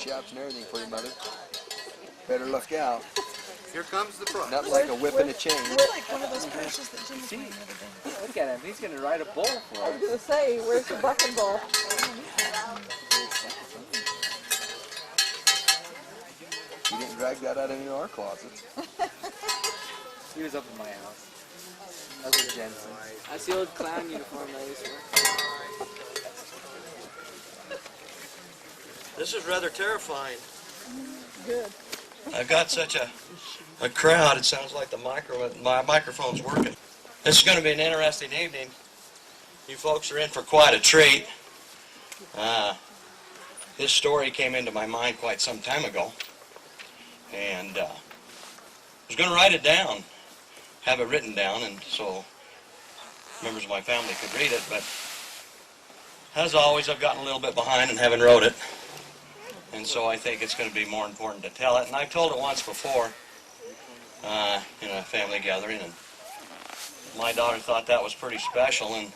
shouts and everything for you, Mother. Better look out. Here comes the prize. Not like a whip and a chain. We're like one of those horses that Jim was playing the other day. Look at him. He's going to ride a bull for I us. was going to say, where's the bucking bull? You didn't drag that out of any of our closets. He was up in my house. That was Jensen. That's the old clown uniform I used to wear. This is rather terrifying. Good. I've got such a crowd, it sounds like my microphone's working. This is going to be an interesting evening. You folks are in for quite a treat. This story came into my mind quite some time ago. And I was going to write it down, have it written down, and so members of my family could read it. But as always, I've gotten a little bit behind and haven't wrote it. And so I think it's going to be more important to tell it. And I've told it once before in a family gathering, and my daughter thought that was pretty special. And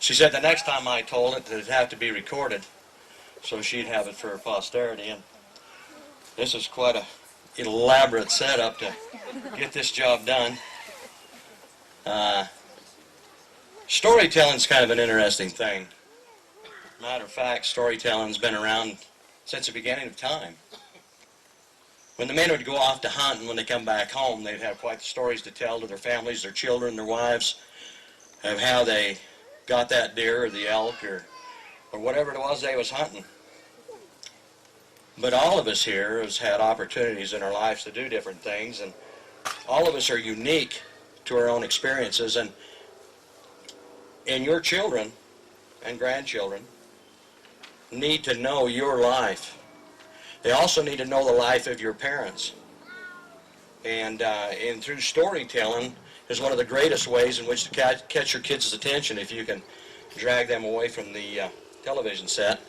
she said the next time I told it, it'd have to be recorded, so she'd have it for her posterity. And this is quite a elaborate setup to get this job done. Storytelling's kind of an interesting thing. Matter of fact, storytelling's been around since the beginning of time. When the men would go off to hunt, and when they come back home, they'd have quite the stories to tell to their families, their children, their wives, of how they got that deer or the elk or whatever it was they was hunting. But all of us here has had opportunities in our lives to do different things, and all of us are unique to our own experiences, and your children and grandchildren need to know your life. They also need to know the life of your parents. And through storytelling is one of the greatest ways in which to catch your kids' attention if you can drag them away from the television set.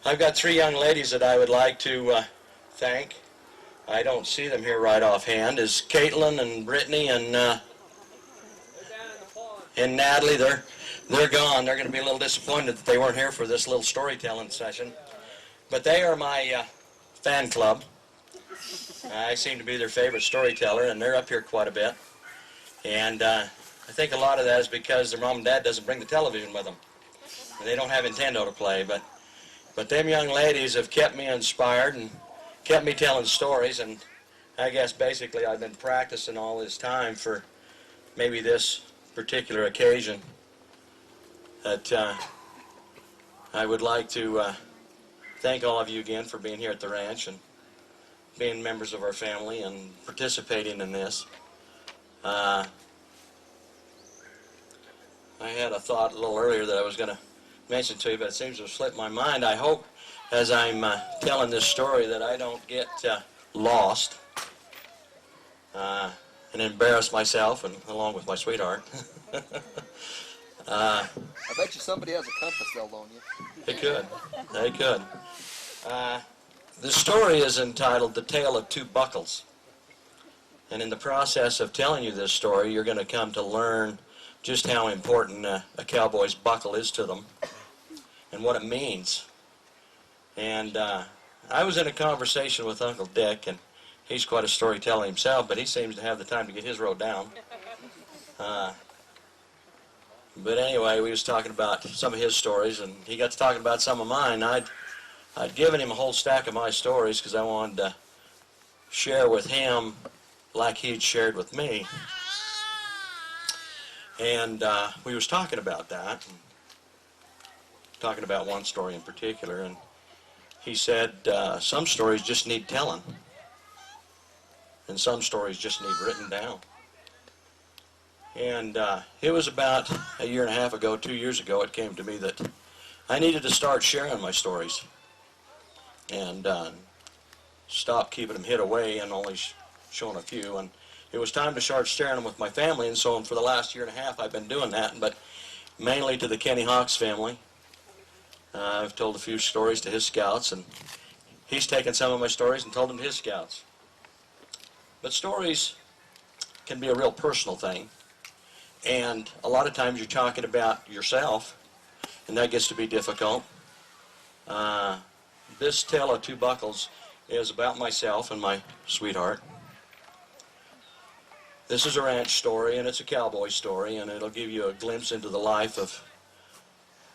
I've got three young ladies that I would like to thank. I don't see them here right offhand. Is Caitlin and Brittany and Natalie. They're gone. They're going to be a little disappointed that they weren't here for this little storytelling session. But they are my fan club. I seem to be their favorite storyteller, and they're up here quite a bit. And I think a lot of that is because their mom and dad doesn't bring the television with them. They don't have Nintendo to play, but them young ladies have kept me inspired and kept me telling stories, and I guess basically I've been practicing all this time for maybe this particular occasion. That I would like to thank all of you again for being here at the ranch and being members of our family and participating in this. I had a thought a little earlier that I was going to mention to you, but it seems to have slipped my mind. I hope as I'm telling this story that I don't get lost and embarrass myself and along with my sweetheart. I bet you somebody has a compass they'll loan you. They could. They could. The story is entitled The Tale of Two Buckles. And in the process of telling you this story, you're going to come to learn just how important a cowboy's buckle is to them and what it means. And I was in a conversation with Uncle Dick, and he's quite a storyteller himself, but he seems to have the time to get his wrote down. But anyway, we was talking about some of his stories, and he got to talking about some of mine. I'd given him a whole stack of my stories because I wanted to share with him like he'd shared with me. And we was talking about that, and talking about one story in particular, and he said some stories just need telling, and some stories just need written down. And it was about a year and a half ago, 2 years ago, it came to me that I needed to start sharing my stories and stop keeping them hid away and only showing a few. And it was time to start sharing them with my family, and so for the last year and a half I've been doing that, but mainly to the Kenny Hawks family. I've told a few stories to his scouts, and he's taken some of my stories and told them to his scouts. But stories can be a real personal thing. And a lot of times you're talking about yourself, and that gets to be difficult. This tale of two buckles is about myself and my sweetheart. This is a ranch story, and it's a cowboy story, and it'll give you a glimpse into the life of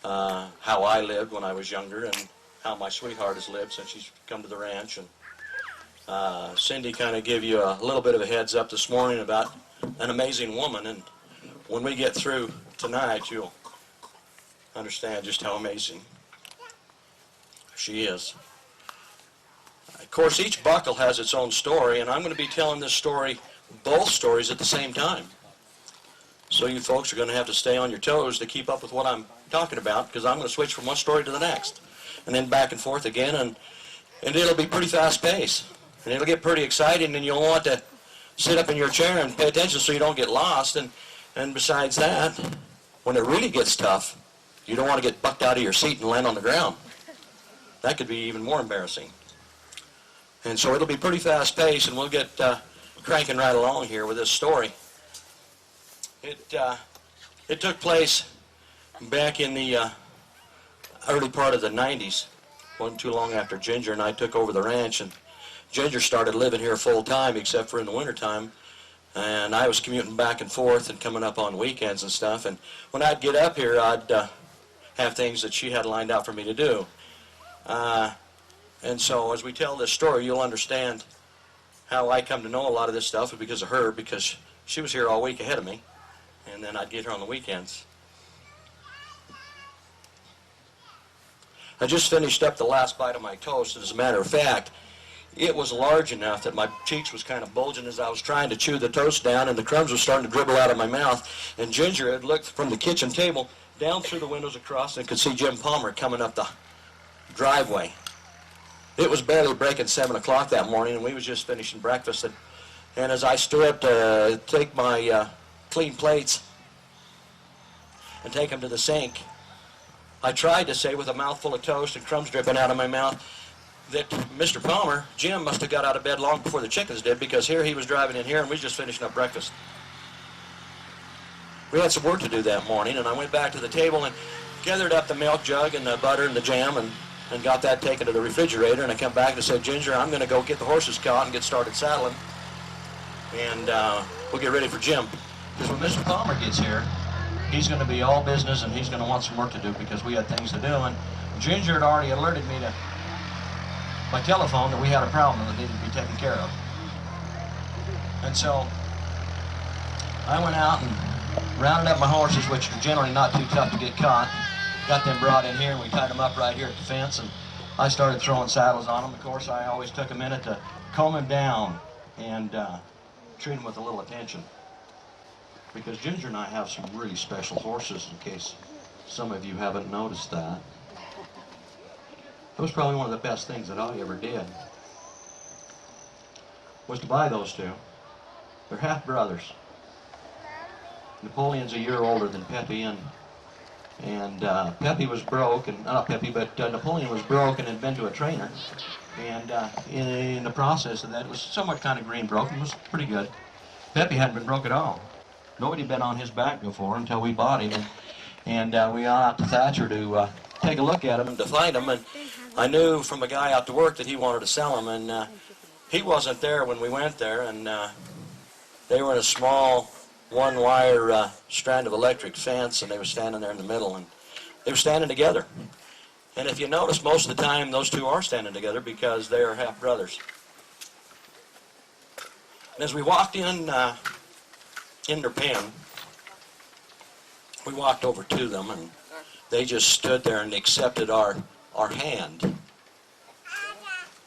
how I lived when I was younger and how my sweetheart has lived since she's come to the ranch. And Cindy kind of gave you a little bit of a heads up this morning about an amazing woman, and when we get through tonight, you'll understand just how amazing she is. Of course, each buckle has its own story, and I'm going to be telling this story, both stories at the same time. So you folks are going to have to stay on your toes to keep up with what I'm talking about, because I'm going to switch from one story to the next, and then back and forth again, and it'll be pretty fast paced, and it'll get pretty exciting, and you'll want to sit up in your chair and pay attention so you don't get lost. And besides that, when it really gets tough, you don't want to get bucked out of your seat and land on the ground. That could be even more embarrassing. And so it'll be pretty fast paced, and we'll get cranking right along here with this story. It took place back in the early part of the 90s. Wasn't too long after Ginger and I took over the ranch, and Ginger started living here full time except for in the wintertime, and I was commuting back and forth and coming up on weekends and stuff. And when I'd get up here, I'd have things that she had lined out for me to do. And so as we tell this story, you'll understand how I come to know a lot of this stuff because of her, because she was here all week ahead of me, and then I'd get her on the weekends. I just finished up the last bite of my toast, and as a matter of fact, it was large enough that my cheeks was kind of bulging as I was trying to chew the toast down, and the crumbs were starting to dribble out of my mouth. And Ginger had looked from the kitchen table down through the windows across and could see Jim Palmer coming up the driveway. It was barely breaking 7 o'clock that morning, and we was just finishing breakfast. And as I stood up to take my clean plates and take them to the sink, I tried to say with a mouthful of toast and crumbs dripping out of my mouth that Mr. Palmer, Jim, must have got out of bed long before the chickens did, because here he was driving in here and we was just finishing up breakfast. We had some work to do that morning, and I went back to the table and gathered up the milk jug and the butter and the jam and got that taken to the refrigerator. And I come back and said, Ginger, I'm going to go get the horses caught and get started saddling, and we'll get ready for Jim. Because when Mr. Palmer gets here, he's going to be all business, and he's going to want some work to do because we had things to do. And Ginger had already alerted me by telephone that we had a problem that needed to be taken care of. And so I went out and rounded up my horses, which are generally not too tough to get caught. Got them brought in here, and we tied them up right here at the fence, and I started throwing saddles on them. Of course, I always took a minute to comb them down and treat them with a little attention, because Ginger and I have some really special horses, in case some of you haven't noticed that. It was probably one of the best things that I ever did, was to buy those two. They're half brothers. Napoleon's a year older than Peppy, and Peppy was broke, and not Peppy, but Napoleon was broke and had been to a trainer, and in the process of that, it was somewhat kind of green broke, and was pretty good. Peppy hadn't been broke at all. Nobody had been on his back before until we bought him, and we went out to Thatcher to take a look at him and to find him, and I knew from a guy out to work that he wanted to sell him, and he wasn't there when we went there, and they were in a small one-wire strand of electric fence, and they were standing there in the middle, and they were standing together. And if you notice, most of the time those two are standing together because they are half brothers. And as we walked in their pen, we walked over to them, and they just stood there and accepted our hand.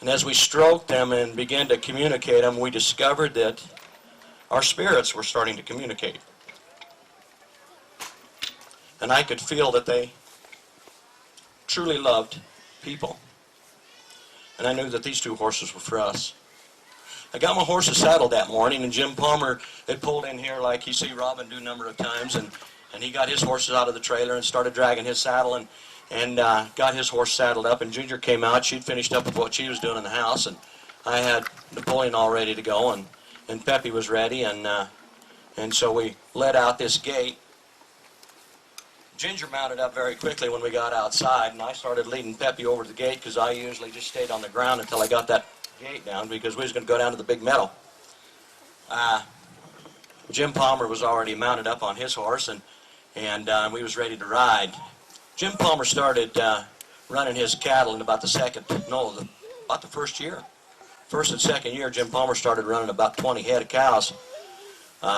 And as we stroked them and began to communicate them, we discovered that our spirits were starting to communicate. And I could feel that they truly loved people. And I knew that these two horses were for us. I got my horses saddled that morning, and Jim Palmer had pulled in here like you see Robin do a number of times, and he got his horses out of the trailer and started dragging his saddle, and got his horse saddled up, and Ginger came out. She'd finished up with what she was doing in the house, and I had Napoleon all ready to go, and Peppy was ready, and so we let out this gate Ginger mounted up very quickly when we got outside, and I started leading Peppy over to the gate because I usually just stayed on the ground until I got that gate down because we was going to go down to the big meadow. Jim Palmer was already mounted up on his horse, and we was ready to ride. Jim Palmer started running his cattle in about the first year. First and second year, Jim Palmer started running about 20 head of cows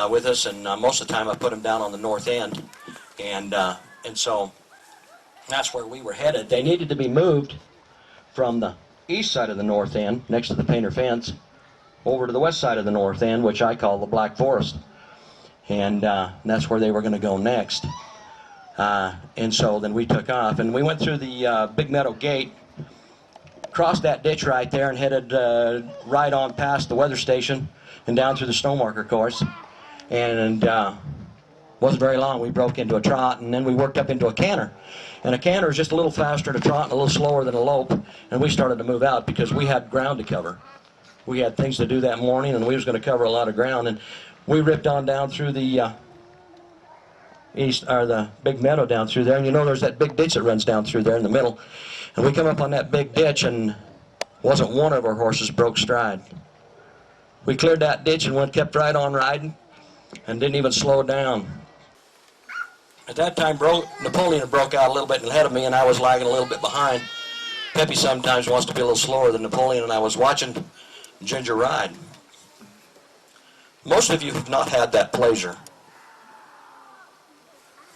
with us, and most of the time I put him down on the north end. And so that's where we were headed. They needed to be moved from the east side of the north end, next to the painter fence, over to the west side of the north end, which I call the Black Forest. And that's where they were going to go next. And so then we took off, and we went through the Big Meadow Gate, crossed that ditch right there, and headed right on past the weather station and down through the snow marker course. And wasn't very long. We broke into a trot, and then we worked up into a canter. And a canter is just a little faster than a trot and a little slower than a lope. And we started to move out because we had ground to cover. We had things to do that morning, and we was going to cover a lot of ground. And we ripped on down through the the big meadow down through there. And you know there's that big ditch that runs down through there in the middle. And we come up on that big ditch, and wasn't one of our horses broke stride. We cleared that ditch and kept right on riding and didn't even slow down. At that time, Napoleon had broke out a little bit ahead of me, and I was lagging a little bit behind. Peppy sometimes wants to be a little slower than Napoleon, and I was watching Ginger ride. Most of you have not had that pleasure.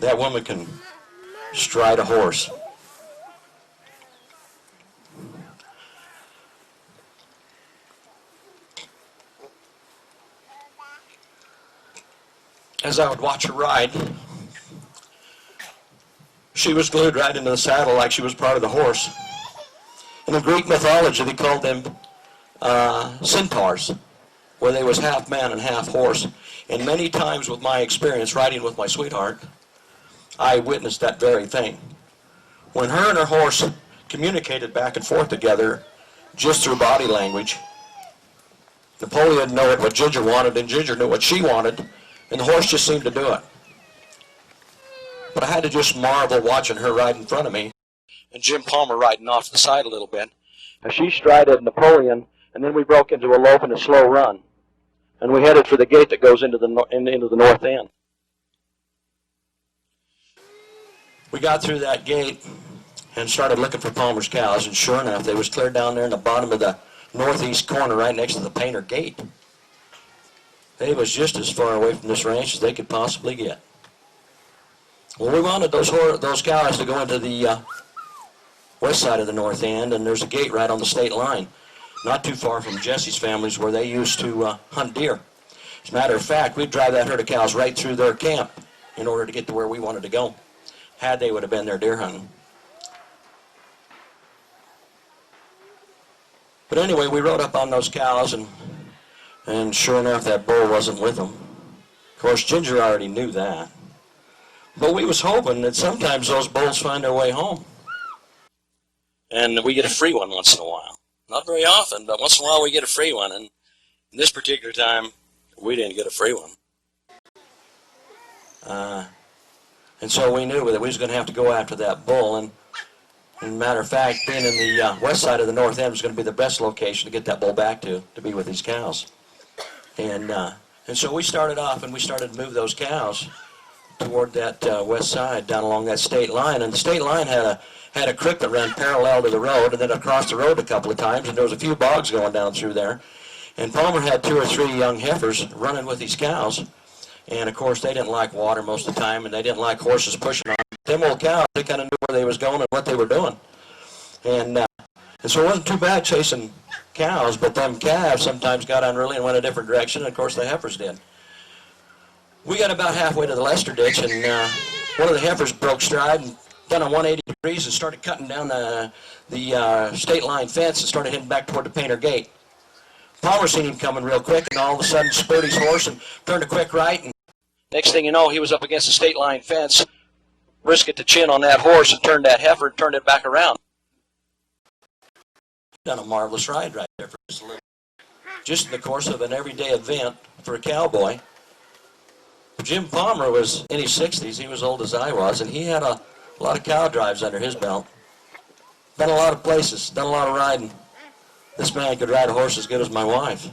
That woman can stride a horse. As I would watch her ride, she was glued right into the saddle like she was part of the horse. In the Greek mythology, they called them centaurs, where they was half man and half horse. And many times with my experience riding with my sweetheart, I witnessed that very thing. When her and her horse communicated back and forth together just through body language, Napoleon knew what Ginger wanted, and Ginger knew what she wanted, and the horse just seemed to do it. But I had to just marvel watching her ride in front of me, and Jim Palmer riding off to the side a little bit. As she strided Napoleon, and then we broke into a lope and a slow run. And we headed for the gate that goes into the north end. We got through that gate and started looking for Palmer's cows, and sure enough, they was clear down there in the bottom of the northeast corner right next to the painter gate. They was just as far away from this ranch as they could possibly get. Well, we wanted those cows to go into the west side of the north end, and there's a gate right on the state line, not too far from Jesse's family's where they used to hunt deer. As a matter of fact, we'd drive that herd of cows right through their camp in order to get to where we wanted to go, had they would have been there deer hunting. But anyway, we rode up on those cows, and sure enough, that bull wasn't with them. Of course, Ginger already knew that. But we was hoping that sometimes those bulls find their way home. And we get a free one once in a while. Not very often, but once in a while we get a free one. And this particular time, we didn't get a free one. And so we knew that we was going to have to go after that bull. And as a matter of fact, being in the west side of the north end was going to be the best location to get that bull back to be with these cows. And so we started off, and we started to move those cows toward that west side down along that state line. And the state line had a creek that ran parallel to the road, and then across the road a couple of times, and there was a few bogs going down through there. And Palmer had 2 or 3 young heifers running with these cows. And of course they didn't like water most of the time, and they didn't like horses pushing on them. Them old cows, they kind of knew where they was going and what they were doing. And so it wasn't too bad chasing cows, but them calves sometimes got unruly and went a different direction, and of course the heifers did. We got about halfway to the Lester ditch, and one of the heifers broke stride and done a 180 degrees and started cutting down the state line fence and started heading back toward the painter gate. Palmer seen him coming real quick, and all of a sudden spurred his horse and turned a quick right, and next thing you know, he was up against the state line fence, brisket to chin on that horse, and turned that heifer and turned it back around. Done a marvelous ride right there for just in the course of an everyday event for a cowboy. Jim Palmer was in his 60s. He was old as I was, and he had a lot of cow drives under his belt. Been a lot of places, done a lot of riding. This man could ride a horse as good as my wife.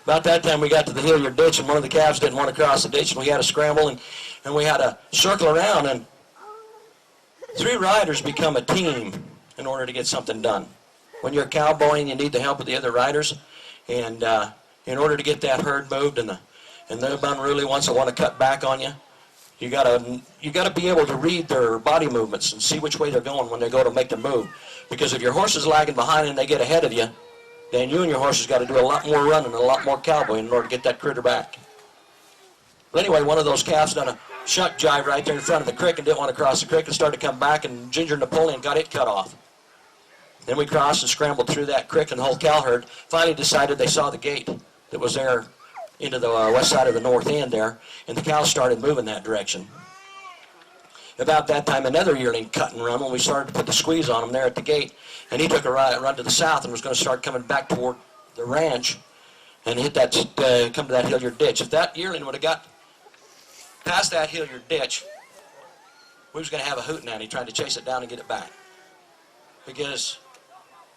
About that time we got to the Hilliard ditch, and one of the calves didn't want to cross the ditch, and we had to scramble, and we had to circle around, and 3 riders become a team in order to get something done. When you're a cowboy and you need the help of the other riders, and in order to get that herd moved, and the unruly ones that want to cut back on you, you gotta be able to read their body movements and see which way they're going when they go to make the move. Because if your horse is lagging behind and they get ahead of you, then you and your horse has got to do a lot more running and a lot more cowboying in order to get that critter back. But anyway, one of those calves done a shuck jive right there in front of the creek and didn't want to cross the creek and started to come back, and Ginger Napoleon got it cut off. Then we crossed and scrambled through that creek, and the whole cow herd finally decided they saw the gate that was there into the west side of the north end there, and the cows started moving that direction. About that time, another yearling cut and run when we started to put the squeeze on him there at the gate, and he took a run to the south and was going to start coming back toward the ranch and hit that, come to that Hilliard ditch. If that yearling would have got past that Hilliard ditch, we was going to have a hootenanny trying to chase it down and get it back. Because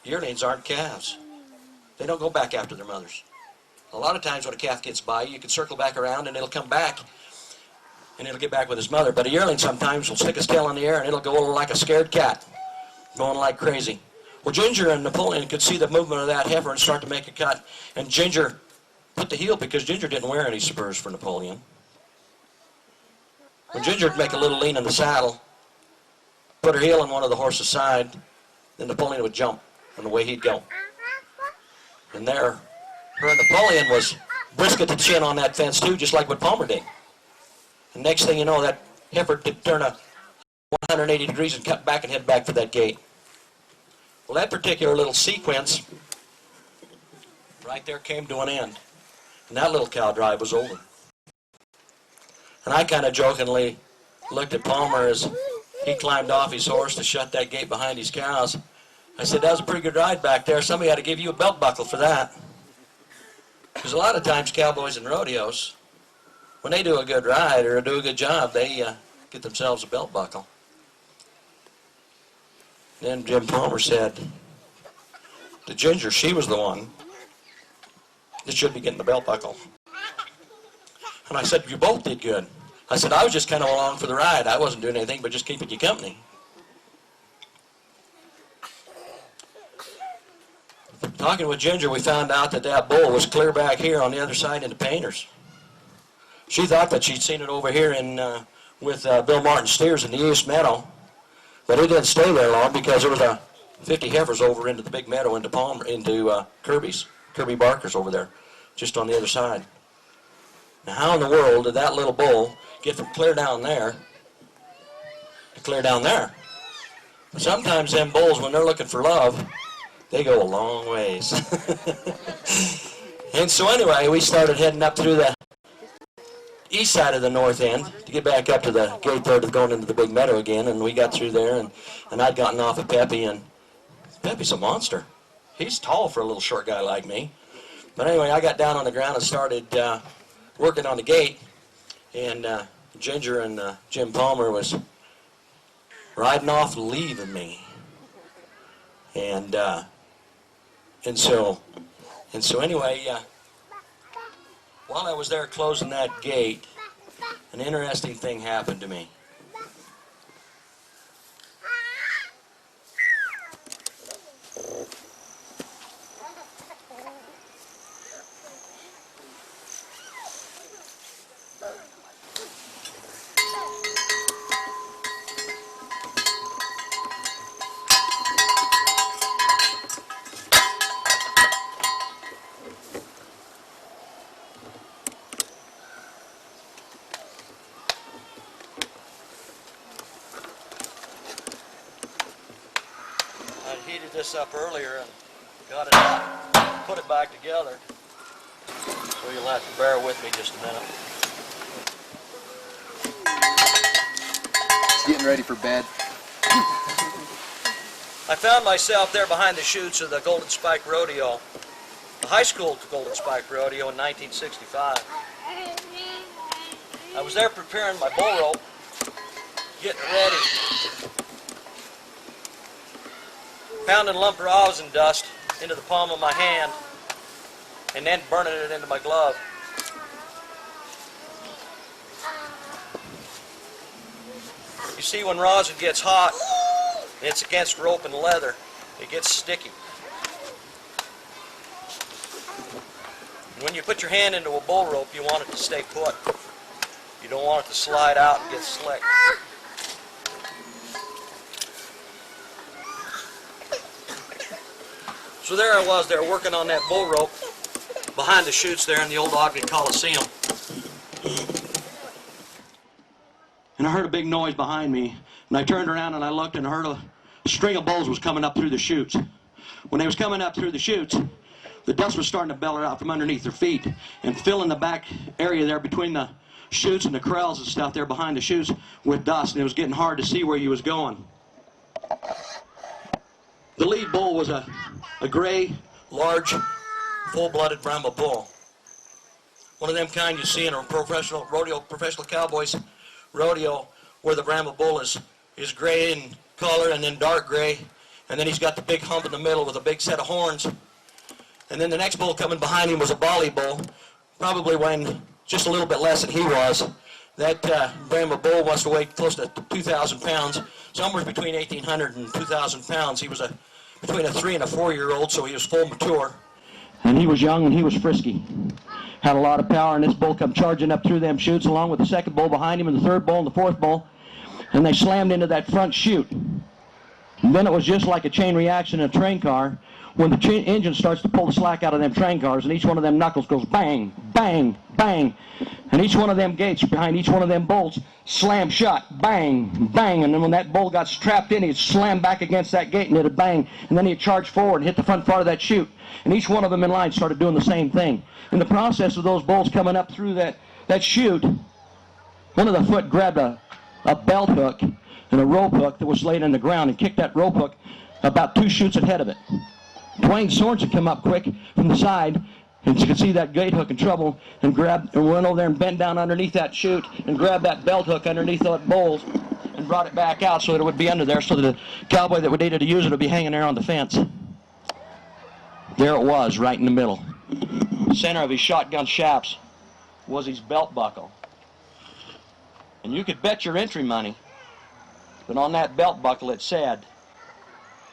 yearlings aren't calves. They don't go back after their mothers. A lot of times when a calf gets by, you can circle back around and it'll come back and it'll get back with his mother. But a yearling sometimes will stick his tail in the air and it'll go like a scared cat, going like crazy. Well, Ginger and Napoleon could see the movement of that heifer and start to make a cut. And Ginger put the heel, because Ginger didn't wear any spurs for Napoleon. When Ginger would make a little lean in the saddle, put her heel on one of the horse's side, then Napoleon would jump, and away he'd go. And there, her and Napoleon was brisk at the chin on that fence too, just like what Palmer did. And next thing you know, that heifer did turn a 180 degrees and cut back and head back for that gate. Well, that particular little sequence right there came to an end. And that little cow drive was over. And I kind of jokingly looked at Palmer as he climbed off his horse to shut that gate behind his cows. I said, that was a pretty good ride back there. Somebody had to give you a belt buckle for that. Because a lot of times cowboys and rodeos, when they do a good ride or do a good job, they get themselves a belt buckle. Then Jim Palmer said to Ginger, she was the one that should be getting the belt buckle. And I said, you both did good. I said, I was just kind of along for the ride. I wasn't doing anything but just keeping you company. Talking with Ginger, we found out that that bull was clear back here on the other side into Painters. She thought that she'd seen it over here in with Bill Martin's steers in the East Meadow, but it didn't stay there long because there was 50 heifers over into the big meadow into Palmer, into Kirby Barker's over there, just on the other side. Now, how in the world did that little bull get from clear down there to clear down there? But sometimes them bulls, when they're looking for love, they go a long ways. And so anyway, we started heading up through the east side of the north end to get back up to the gate there to going into the big meadow again, and we got through there, and I'd gotten off of Peppy, and Peppy's a monster. He's tall for a little short guy like me. But anyway, I got down on the ground and started working on the gate, and Ginger and Jim Palmer was riding off leaving me. And so anyway, while I was there closing that gate, an interesting thing happened to me. I heated this up earlier and got it out, put it back together. So you'll have to bear with me just a minute. It's getting ready for bed. I found myself there behind the chutes of the Golden Spike Rodeo, the high school Golden Spike Rodeo in 1965. I was there preparing my bull rope, getting ready. Pounding a lump of rosin dust into the palm of my hand and then burning it into my glove. You see, when rosin gets hot, and it's against rope and leather, it gets sticky. And when you put your hand into a bull rope, you want it to stay put. You don't want it to slide out and get slick. So there I was there working on that bull rope behind the chutes there in the old Ogden Coliseum. And I heard a big noise behind me, and I turned around and I looked and I heard a string of bulls was coming up through the chutes. When they was coming up through the chutes, the dust was starting to bellow out from underneath their feet and filling the back area there between the chutes and the corrals and stuff there behind the chutes with dust, and it was getting hard to see where you was going. The lead bull was a gray, large, full-blooded Brahma bull. One of them kind you see in a professional cowboys rodeo, where the Brahma bull is gray in color and then dark gray, and then he's got the big hump in the middle with a big set of horns. And then the next bull coming behind him was a Bali bull, probably weighing just a little bit less than he was. That Brahma bull must have weighed close to 2,000 pounds, somewhere between 1,800 and 2,000 pounds. He was between a 3 and a 4-year-old, so he was full mature. And he was young and he was frisky. Had a lot of power, and this bull come charging up through them chutes along with the second bull behind him and the third bull and the fourth bull, and they slammed into that front chute. And then it was just like a chain reaction in a train car when the engine starts to pull the slack out of them train cars, and each one of them knuckles goes bang, bang, bang, and each one of them gates behind each one of them bolts slammed shut, bang, bang, and then when that bull got strapped in, he'd slam back against that gate and it'd bang, and then he'd charge forward and hit the front part of that chute, and each one of them in line started doing the same thing. In the process of those bulls coming up through that chute, one of the foot grabbed a belt hook and a rope hook that was laid on the ground and kicked that rope hook about 2 chutes ahead of it. Dwayne Swords had come up quick from the side, and you could see that gate hook in trouble, and went over there and bent down underneath that chute and grabbed that belt hook underneath those bulls and brought it back out so that it would be under there, so that the cowboy that would needed to use it would be hanging there on the fence. There it was, right in the middle. The center of his shotgun shafts was his belt buckle. And you could bet your entry money that on that belt buckle it said,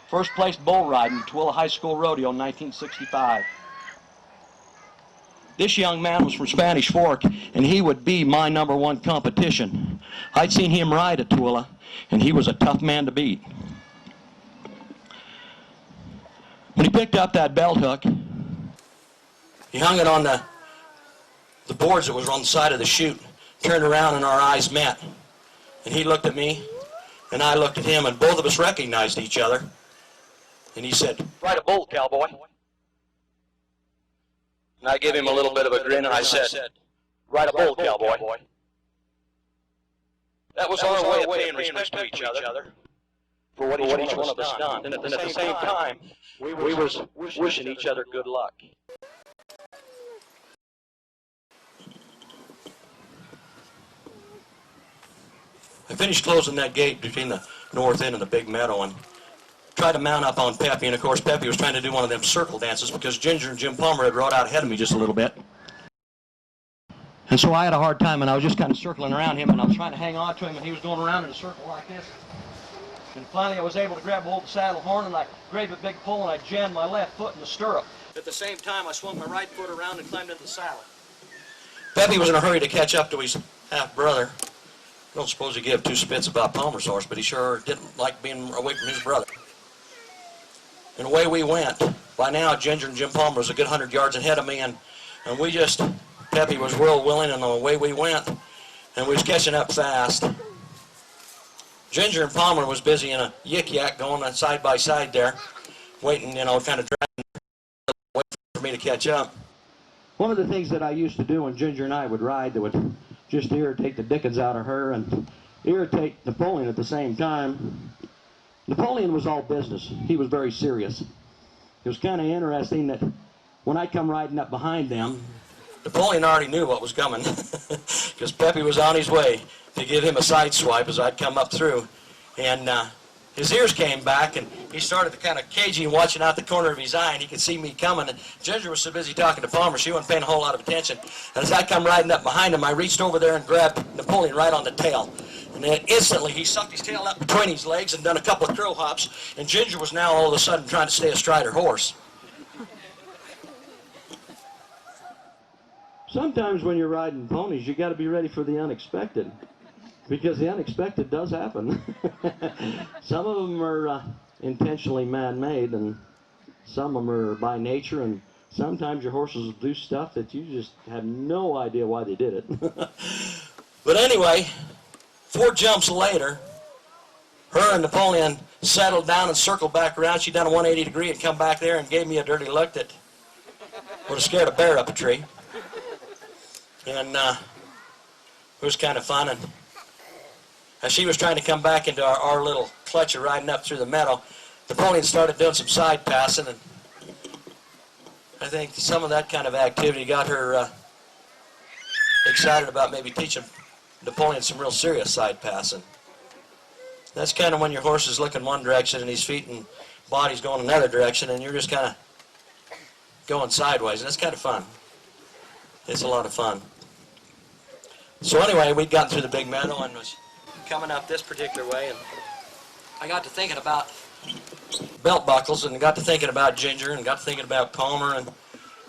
"First place bull riding, Tooele High School Rodeo, 1965. This young man was from Spanish Fork, and he would be my #1 competition. I'd seen him ride at Tooele, and he was a tough man to beat. When he picked up that belt hook, he hung it on the boards that was on the side of the chute, turned around, and our eyes met. And he looked at me, and I looked at him, and both of us recognized each other. And he said, "Ride a bull, cowboy." And I gave him a little bit of a grin, and I said, "Ride a bull, cowboy." That was our way of paying respect to each other for what each one of us done. And at the same time, we was wishing each other good luck. I finished closing that gate between the north end and the big meadow and tried to mount up on Peppy, and of course Peppy was trying to do one of them circle dances because Ginger and Jim Palmer had rode out ahead of me just a little bit. And so I had a hard time, and I was just kind of circling around him, and I was trying to hang on to him, and he was going around in a circle like this. And finally I was able to grab hold of the saddle horn, and I gave a big pull, and I jammed my left foot in the stirrup. At the same time, I swung my right foot around and climbed into the saddle. Peppy was in a hurry to catch up to his half-brother. I don't suppose he gave 2 spits about Palmer's horse, but he sure didn't like being away from his brother. And away we went. By now, Ginger and Jim Palmer was a good 100 yards ahead of me, and we just, Peppy was real willing, and away we went, and we was catching up fast. Ginger and Palmer was busy in a yik-yak going on side by side there, waiting, kind of waiting for me to catch up. One of the things that I used to do when Ginger and I would ride that would just irritate the dickens out of her and irritate Napoleon at the same time. Napoleon was all business. He was very serious. It was kind of interesting that when I come riding up behind them, Napoleon already knew what was coming because Peppy was on his way to give him a side swipe as I'd come up through. And his ears came back, and he started to kind of cagey and watching out the corner of his eye, and he could see me coming. And Ginger was so busy talking to Palmer, she wasn't paying a whole lot of attention. And as I come riding up behind him, I reached over there and grabbed Napoleon right on the tail. And then instantly, he sucked his tail up between his legs and done a couple of crow hops, and Ginger was now all of a sudden trying to stay astride her horse. Sometimes when you're riding ponies, you got to be ready for the unexpected, because the unexpected does happen. Some of them are intentionally man-made, and some of them are by nature, and sometimes your horses will do stuff that you just have no idea why they did it. But anyway, 4 jumps later, her and Napoleon settled down and circled back around. She done a 180 degree and come back there and gave me a dirty look that would have scared a bear up a tree. And it was kind of fun. And as she was trying to come back into our little clutch of riding up through the meadow, Napoleon started doing some side passing, and I think some of that kind of activity got her excited about maybe teaching Napoleon some real serious side passing. That's kind of when your horse is looking one direction and his feet and body's going another direction, and you're just kind of going sideways, and that's kind of fun. It's a lot of fun. So anyway, we'd gotten through the big meadow and was coming up this particular way, and I got to thinking about belt buckles, and got to thinking about Ginger, and got to thinking about Palmer, and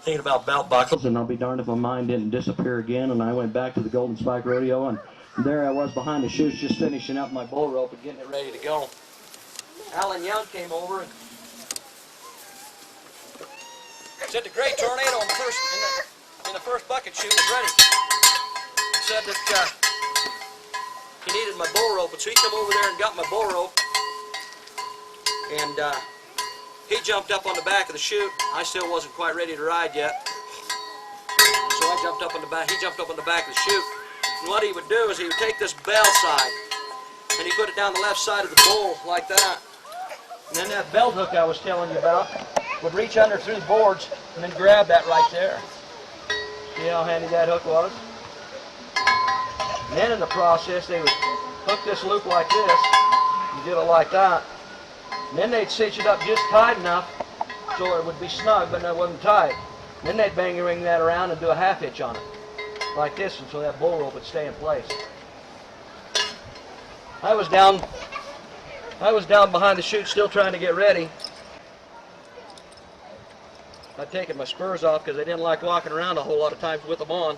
thinking about belt buckles, and I'll be darned if my mind didn't disappear again. And I went back to the Golden Spike Rodeo, and there I was behind the chutes just finishing up my bull rope and getting it ready to go. Alan Young came over and said the gray tornado in the first bucket chute was ready. He said that he needed my bull rope, and so he come over there and got my bull rope, and he jumped up on the back of the chute. I still wasn't quite ready to ride yet, so I jumped up on the back. He jumped up on the back of the chute, and what he would do is he would take this bell side and he put it down the left side of the bull like that, and then that belt hook I was telling you about would reach under through the boards and then grab that right there. See how handy that hook was? And then in the process, they would hook this loop like this, and did it like that. And then they'd cinch it up just tight enough so it would be snug, but it wasn't tight. And then they'd bang the ring that around and do a half hitch on it, like this, and so that bull rope would stay in place. I was down behind the chute still trying to get ready. I'd taken my spurs off because I didn't like walking around a whole lot of times with them on.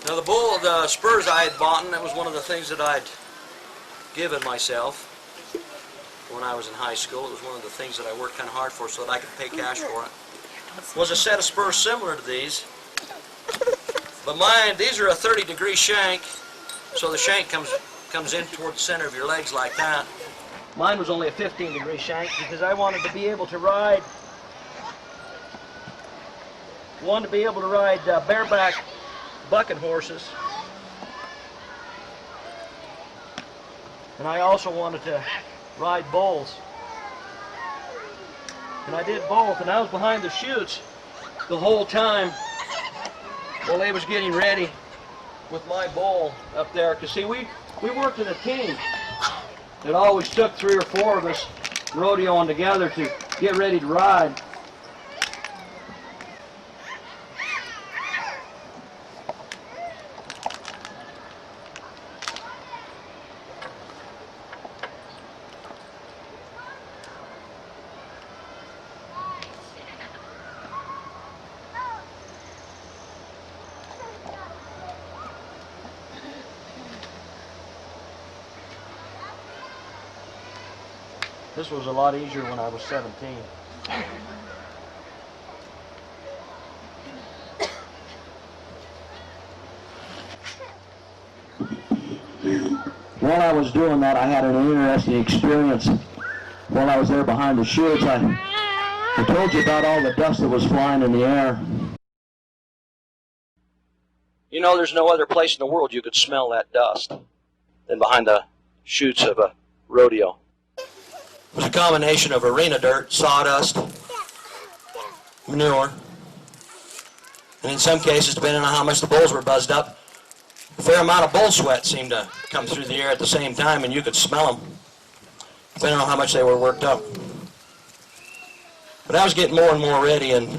Now the spurs I had bought, and that was one of the things that I'd given myself when I was in high school. It was one of the things that I worked kind of hard for so that I could pay cash for it. Was a set of spurs similar to these, but these are a 30-degree shank, so the shank comes in toward the center of your legs like that. Mine was only a 15-degree shank because I wanted to be able to ride bareback bucking horses, and I also wanted to ride bulls, and I did both. And I was behind the chutes the whole time while they was getting ready with my bull up there, because see, we worked in a team. It always took 3 or 4 of us rodeoing together to get ready to ride. This was a lot easier when I was 17. While I was doing that, I had an interesting experience while I was there behind the chutes. I told you about all the dust that was flying in the air. You know, there's no other place in the world you could smell that dust than behind the chutes of a rodeo. It was a combination of arena dirt, sawdust, manure. And in some cases, depending on how much the bulls were buzzed up, a fair amount of bull sweat seemed to come through the air at the same time, and you could smell them, depending on how much they were worked up. But I was getting more and more ready, and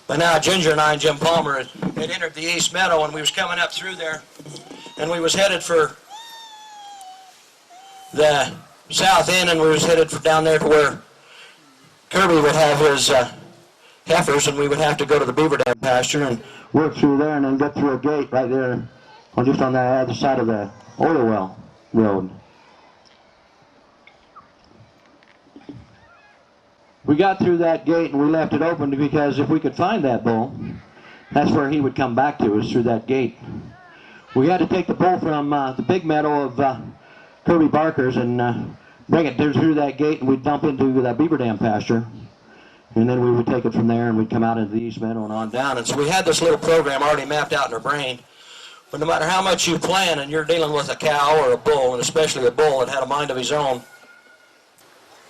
by now Ginger and I and Jim Palmer had entered the East Meadow, and we was coming up through there, and we was headed for the south end, and we was headed for down there to where Kirby would have his heifers, and we would have to go to the beaver dam pasture and work through there and then get through a gate right there, just on the other side of the oil well road. We got through that gate and we left it open because if we could find that bull, that's where he would come back to, is through that gate. We had to take the bull from the big meadow of Kirby Barker's and bring it through that gate, and we'd dump into that beaver dam pasture. And then we would take it from there and we'd come out into the East Meadow and on down. And so we had this little program already mapped out in our brain. But no matter how much you plan and you're dealing with a cow or a bull, and especially a bull that had a mind of his own,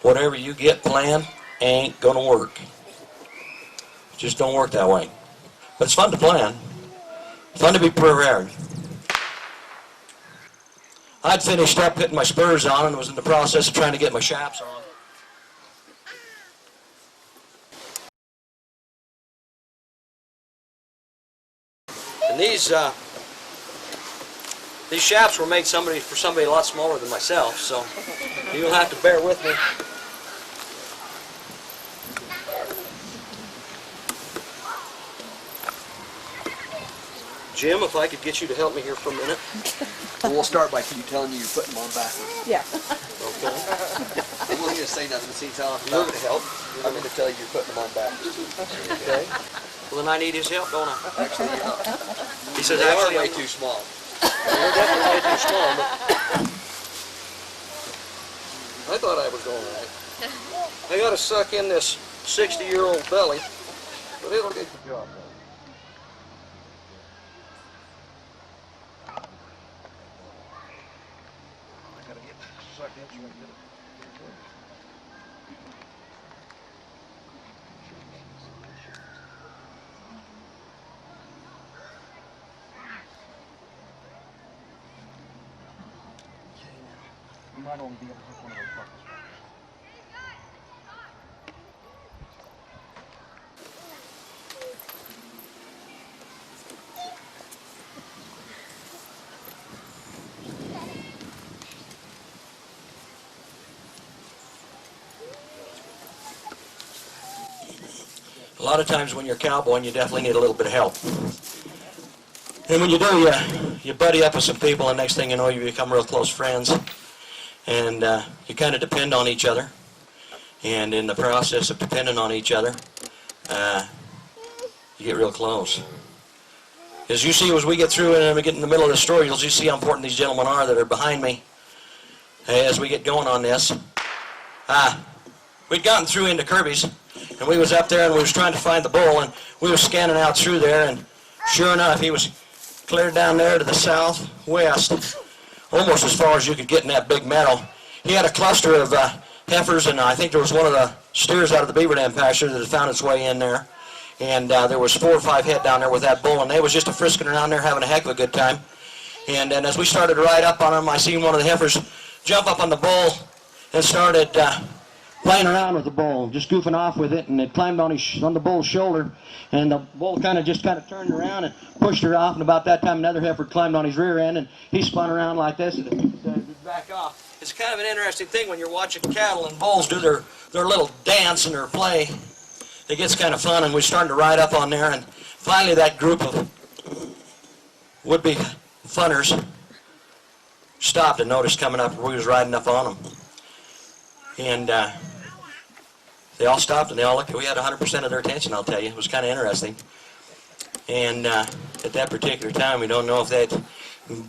whatever you get planned ain't going to work. It just don't work that way. But it's fun to plan. Fun to be prepared. I'd finished up putting my spurs on and was in the process of trying to get my chaps on. And these chaps were made for somebody a lot smaller than myself, so you'll have to bear with me. Jim, if I could get you to help me here for a minute. Well, we'll start by you telling you you're putting them on backwards. Yeah. Okay. I'm not going to say nothing since how You're going to help. I'm going to tell you you're putting them on backwards. Okay. Well, then I need his help, don't I? Actually, you're not. He says, They actually, are way too small. they're definitely way too small, but I thought I was going right. I got to suck in this 60-year-old belly, but it'll get the job done. I got to get sucked in so I can get it. You might only be able to hook one of those buckles. A lot of times when you're cowboying, you definitely need a little bit of help. And when you do, you buddy up with some people, and next thing you know, you become real close friends. And you kind of depend on each other. And in the process of depending on each other, you get real close. As you see, as we get through and we get in the middle of the story, you'll just see how important these gentlemen are that are behind me as we get going on this. We'd gotten through into Kirby's, and we was up there and we was trying to find the bull, and we was scanning out through there, and sure enough, he was clear down there to the southwest, almost as far as you could get in that big meadow. He had a cluster of heifers, and I think there was one of the steers out of the beaver dam pasture that had found its way in there. And there was 4 or 5 head down there with that bull, and they was just frisking around there having a heck of a good time. And as we started to ride up on him, I seen one of the heifers jump up on the bull and started playing around with the bull, just goofing off with it, and it climbed on the bull's shoulder, and the bull kind of turned around and pushed her off, and about that time another heifer climbed on his rear end, and he spun around like this and back off. It's kind of an interesting thing when you're watching cattle and bulls do their little dance and their play. It gets kind of fun, and we started to ride up on there, and finally that group of would-be funners stopped and noticed coming up where we was riding up on them. And they all stopped and they all looked. We had 100% of their attention, I'll tell you. It was kind of interesting. And at that particular time, we don't know if that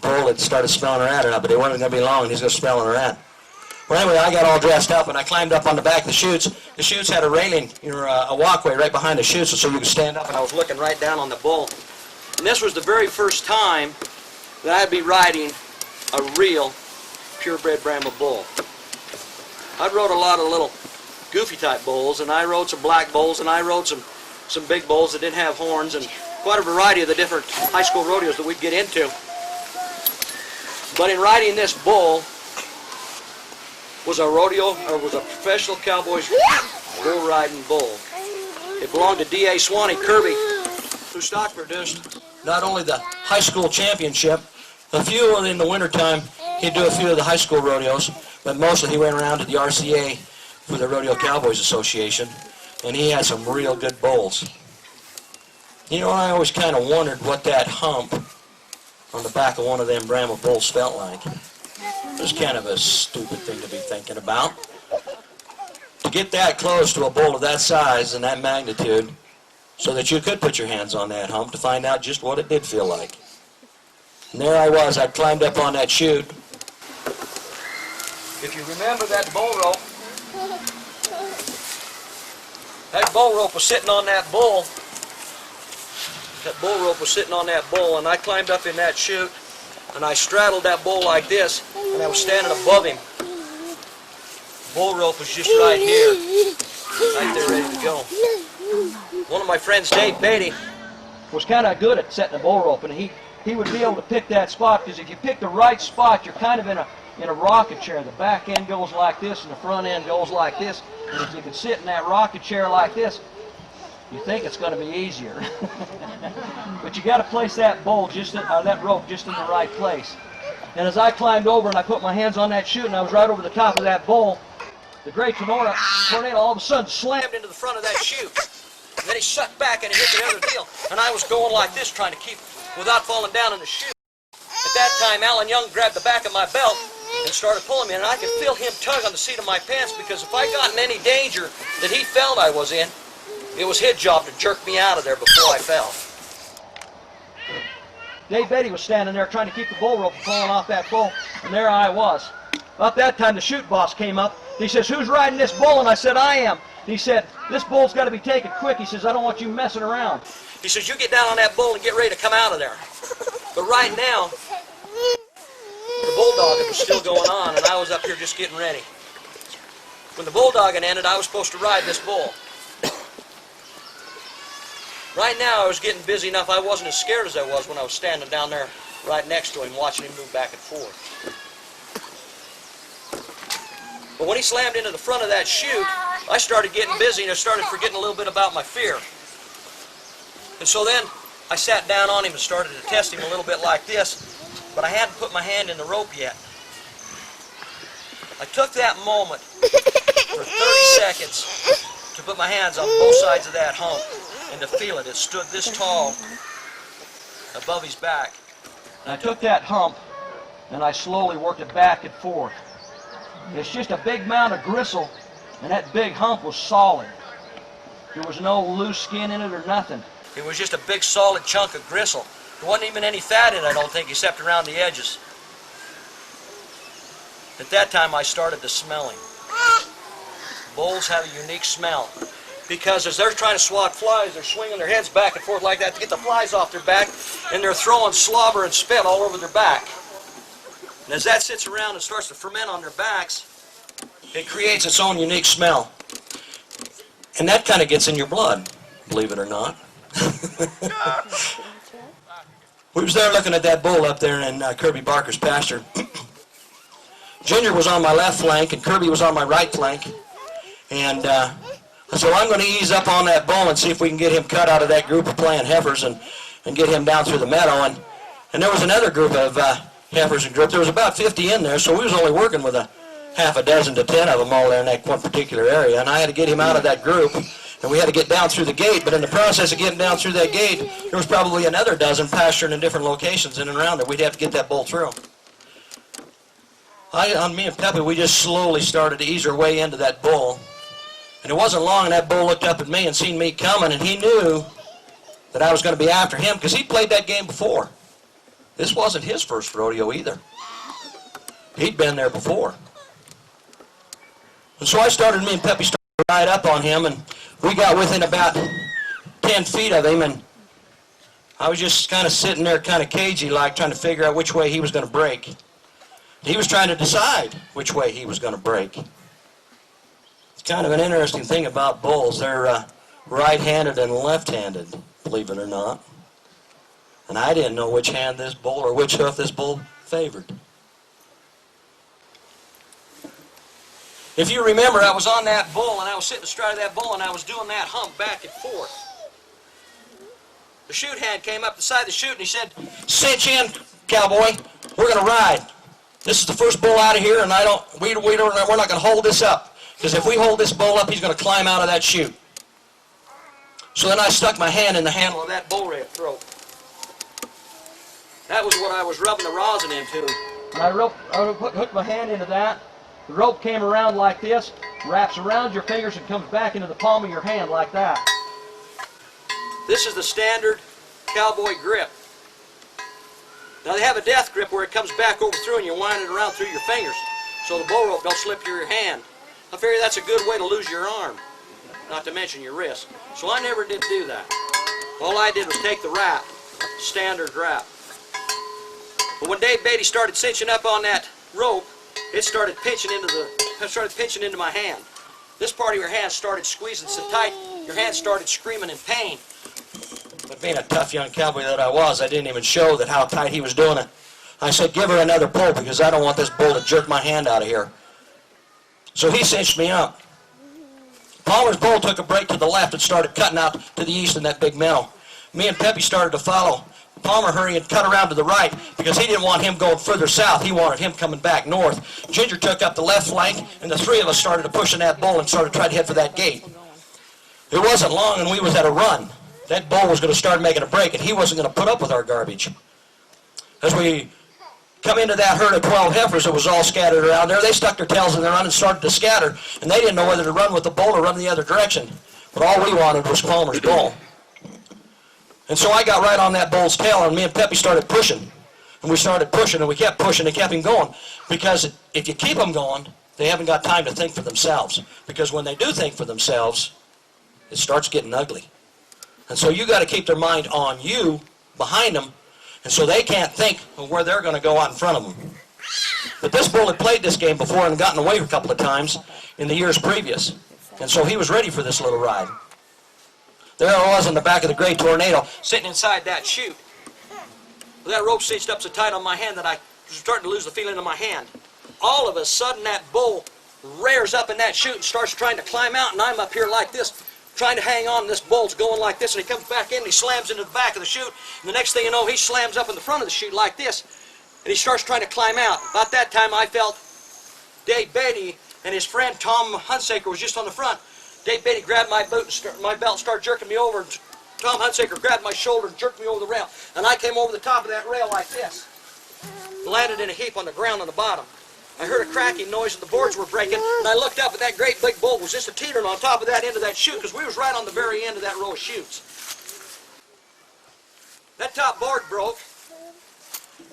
bull had started smelling a rat or not, but it wasn't going to be long and he's going to smell a rat. Well, anyway, I got all dressed up and I climbed up on the back of the chutes. The chutes had a railing, a walkway right behind the chutes so you could stand up, and I was looking right down on the bull. And this was the very first time that I'd be riding a real purebred Brahma bull. I rode a lot of little goofy type bulls, and I rode some black bulls, and I rode some some big bulls that didn't have horns, and quite a variety of the different high school rodeos that we'd get into. But in riding this bull was a professional cowboy's bull riding bull. It belonged to D.A. Swanee Kirby, who stock produced not only the high school championship, a few in the wintertime, he'd do a few of the high school rodeos, but mostly he went around to the RCA for the Rodeo Cowboys Association, and he had some real good bulls. You know, I always kind of wondered what that hump on the back of one of them Brahma bulls felt like. It was kind of a stupid thing to be thinking about. To get that close to a bull of that size and that magnitude so that you could put your hands on that hump to find out just what it did feel like. And there I was, I climbed up on that chute. If you remember that bull rope was sitting on that bull. That bull rope was sitting on that bull, and I climbed up in that chute, and I straddled that bull like this, and I was standing above him. The bull rope was just right here, right there ready to go. One of my friends, Dave Beatty, was kind of good at setting a bull rope, and he would be able to pick that spot, because if you pick the right spot, you're kind of in a rocket chair. The back end goes like this, and the front end goes like this, and if you can sit in that rocket chair like this, you think it's going to be easier. But you got to place that bull that rope just in the right place. And as I climbed over and I put my hands on that chute and I was right over the top of that bull, the great tornado all of a sudden slammed into the front of that chute. And then he sucked back and he hit the other deal. And I was going like this, trying to keep without falling down in the chute. At that time, Alan Young grabbed the back of my belt and started pulling me, and I could feel him tug on the seat of my pants, because if I got in any danger that he felt I was in, it was his job to jerk me out of there before I fell. Dave Beatty was standing there trying to keep the bull rope from falling off that bull, and there I was. About that time, the chute boss came up. He says, "Who's riding this bull?" And I said, "I am." He said, "This bull's got to be taken quick." He says, "I don't want you messing around." He says, "You get down on that bull and get ready to come out of there." But right now, the bulldogging was still going on, and I was up here just getting ready. When the bulldogging ended, I was supposed to ride this bull. Right now, I was getting busy enough I wasn't as scared as I was when I was standing down there right next to him, watching him move back and forth. But when he slammed into the front of that chute, I started getting busy and I started forgetting a little bit about my fear. And so then I sat down on him and started to test him a little bit like this, but I hadn't put my hand in the rope yet. I took that moment for 30 seconds to put my hands on both sides of that hump and to feel it. It stood this tall above his back. And I took that hump and I slowly worked it back and forth. It's just a big mound of gristle, and that big hump was solid. There was no loose skin in it or nothing. It was just a big solid chunk of gristle. There wasn't even any fat in it, I don't think, except around the edges. At that time I started to smell him. Bulls have a unique smell, because as they're trying to swat flies, they're swinging their heads back and forth like that to get the flies off their back, and they're throwing slobber and spit all over their back. And as that sits around and starts to ferment on their backs, it creates its own unique smell. And that kind of gets in your blood, believe it or not. We was there looking at that bull up there in Kirby Barker's pasture. Junior was on my left flank and Kirby was on my right flank. And so I'm going to ease up on that bull and see if we can get him cut out of that group of playing heifers and get him down through the meadow. And there was another group of heifers and group. There was about 50 in there, so we was only working with half a dozen to 10 of them all there in that one particular area. And I had to get him out of that group, and we had to get down through the gate. But in the process of getting down through that gate, there was probably another dozen pasturing in different locations in and around there. We'd have to get that bull through. On me and Pepe, we just slowly started to ease our way into that bull. And it wasn't long, and that bull looked up at me and seen me coming, and he knew that I was going to be after him because he played that game before. This wasn't his first rodeo either. He'd been there before. And so me and Pepe started to ride up on him, and we got within about 10 feet of him, and I was just kind of sitting there kind of cagey-like, trying to figure out which way he was going to break. He was trying to decide which way he was going to break. It's kind of an interesting thing about bulls. They're right-handed and left-handed, believe it or not. And I didn't know which hand this bull or which hoof this bull favored. If you remember, I was on that bull and I was sitting astride of that bull and I was doing that hump back and forth. The chute hand came up the side of the chute and he said, "Cinch in, cowboy. We're going to ride. This is the first bull out of here, and we're not going to hold this up. Because if we hold this bull up, he's going to climb out of that chute." So then I stuck my hand in the handle of that bull rope. That was what I was rubbing the rosin into. And I hooked my hand into that. The rope came around like this, wraps around your fingers and comes back into the palm of your hand like that. This is the standard cowboy grip. Now they have a death grip where it comes back over through and you wind it around through your fingers so the bull rope don't slip through your hand. I figure that's a good way to lose your arm, not to mention your wrist. So I never did do that. All I did was take the wrap, standard wrap. But when Dave Beatty started cinching up on that rope, it started pinching into my hand. This part of your hand started squeezing so tight, your hand started screaming in pain. But being a tough young cowboy that I was, I didn't even show that how tight he was doing it. I said, "Give her another pull because I don't want this bull to jerk my hand out of here." So he cinched me up. Palmer's bull took a break to the left and started cutting out to the east in that big meadow. Me and Peppy started to follow. Palmer hurried and cut around to the right because he didn't want him going further south. He wanted him coming back north. Ginger took up the left flank, and the three of us started to push in that bull and started trying to head for that gate. It wasn't long, and we was at a run. That bull was going to start making a break, and he wasn't going to put up with our garbage. As we come into that herd of 12 heifers that was all scattered around there, they stuck their tails in the run and started to scatter, and they didn't know whether to run with the bull or run the other direction. But all we wanted was Palmer's bull. And so I got right on that bull's tail, and me and Peppy started pushing. And we started pushing, and we kept pushing and kept him going. Because if you keep them going, they haven't got time to think for themselves. Because when they do think for themselves, it starts getting ugly. And so you got to keep their mind on you, behind them, and so they can't think of where they're going to go out in front of them. But this bull had played this game before and gotten away a couple of times in the years previous. And so he was ready for this little ride. There I was in the back of the gray Tornado, sitting inside that chute. With that rope cinched up so tight on my hand that I was starting to lose the feeling in my hand. All of a sudden that bull rears up in that chute and starts trying to climb out, and I'm up here like this, trying to hang on, and this bull's going like this, and he comes back in and he slams into the back of the chute, and the next thing you know, he slams up in the front of the chute like this, and he starts trying to climb out. About that time I felt Dave Beatty and his friend Tom Hunsaker was just on the front. Dave Beatty grabbed my belt and started jerking me over, and Tom Hunsaker grabbed my shoulder and jerked me over the rail, and I came over the top of that rail like this, landed in a heap on the ground on the bottom. I heard a cracking noise and the boards were breaking, and I looked up and that great big bull was just a teetering on top of that end of that chute, because we was right on the very end of that row of chutes. That top board broke,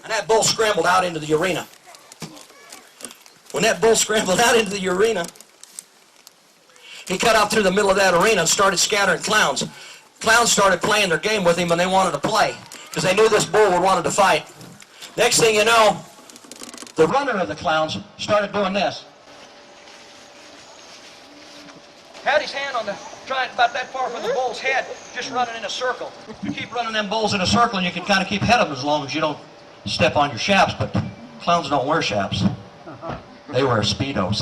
and that bull scrambled out into the arena. When that bull scrambled out into the arena, he cut out through the middle of that arena and started scattering clowns. Clowns started playing their game with him, and they wanted to play, because they knew this bull would want to fight. Next thing you know, the runner of the clowns started doing this. Had his hand on the, trying about that far from the bull's head, just running in a circle. You keep running them bulls in a circle and you can kind of keep ahead of them as long as you don't step on your chaps, but clowns don't wear chaps. They wear Speedos.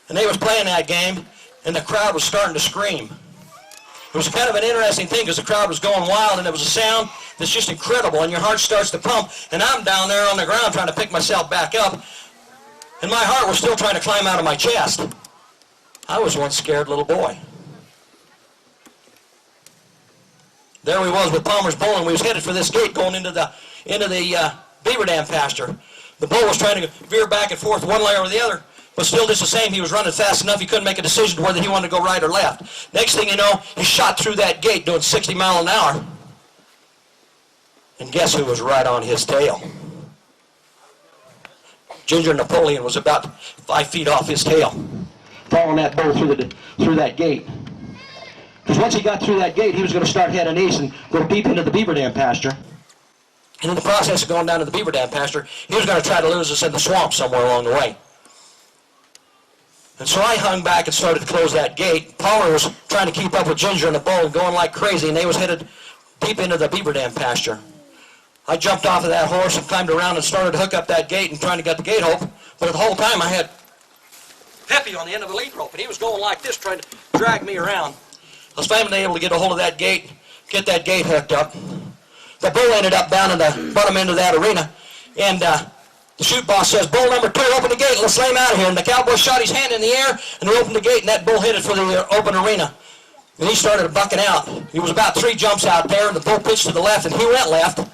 And they was playing that game, and the crowd was starting to scream. It was kind of an interesting thing because the crowd was going wild, and it was a sound that's just incredible, and your heart starts to pump, and I'm down there on the ground trying to pick myself back up, and my heart was still trying to climb out of my chest. I was one scared little boy. There we was with Palmer's bull, and we was headed for this gate going into the beaver dam pasture. The bull was trying to veer back and forth one way or the other, but still just the same, he was running fast enough he couldn't make a decision whether he wanted to go right or left. Next thing you know, he shot through that gate doing 60 miles an hour. And guess who was right on his tail? Ginger Napoleon was about 5 feet off his tail, following that bull through that gate. Because once he got through that gate, he was going to start heading east and go deep into the beaver dam pasture. And in the process of going down to the beaver dam pasture, he was going to try to lose us in the swamp somewhere along the way. And so I hung back and started to close that gate. Palmer was trying to keep up with Ginger and the bull and going like crazy, and they was headed deep into the beaver dam pasture. I jumped off of that horse and climbed around and started to hook up that gate and trying to get the gate open. But the whole time I had Peppy on the end of the lead rope, and he was going like this, trying to drag me around. I was finally able to get a hold of that gate, get that gate hooked up. The bull ended up down in the bottom end of that arena, and the chute boss says, "Bull number 2, open the gate, let's let him out of here." And the cowboy shot his hand in the air, and they opened the gate, and that bull headed for the open arena. And he started bucking out. He was about 3 jumps out there, and the bull pitched to the left, and he went left. And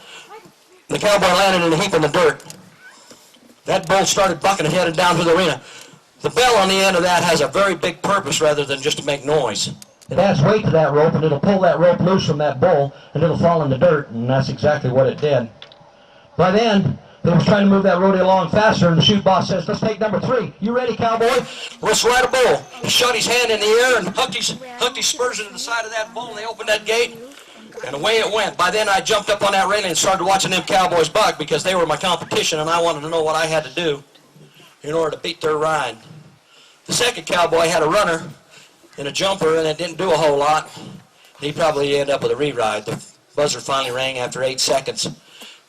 the cowboy landed in a heap in the dirt. That bull started bucking and headed down to the arena. The bell on the end of that has a very big purpose rather than just to make noise. It adds weight to that rope, and it'll pull that rope loose from that bull, and it'll fall in the dirt, and that's exactly what it did. By then, they was trying to move that rodeo along faster, and the chute boss says, "Let's take number 3. You ready, cowboy? Let's ride a bull." He shot his hand in the air and hooked his spurs into the side of that bull, and they opened that gate, and away it went. By then, I jumped up on that railing and started watching them cowboys buck because they were my competition, and I wanted to know what I had to do in order to beat their ride. The second cowboy had a runner and a jumper, and it didn't do a whole lot. He probably ended up with a re-ride. The buzzer finally rang after 8 seconds. And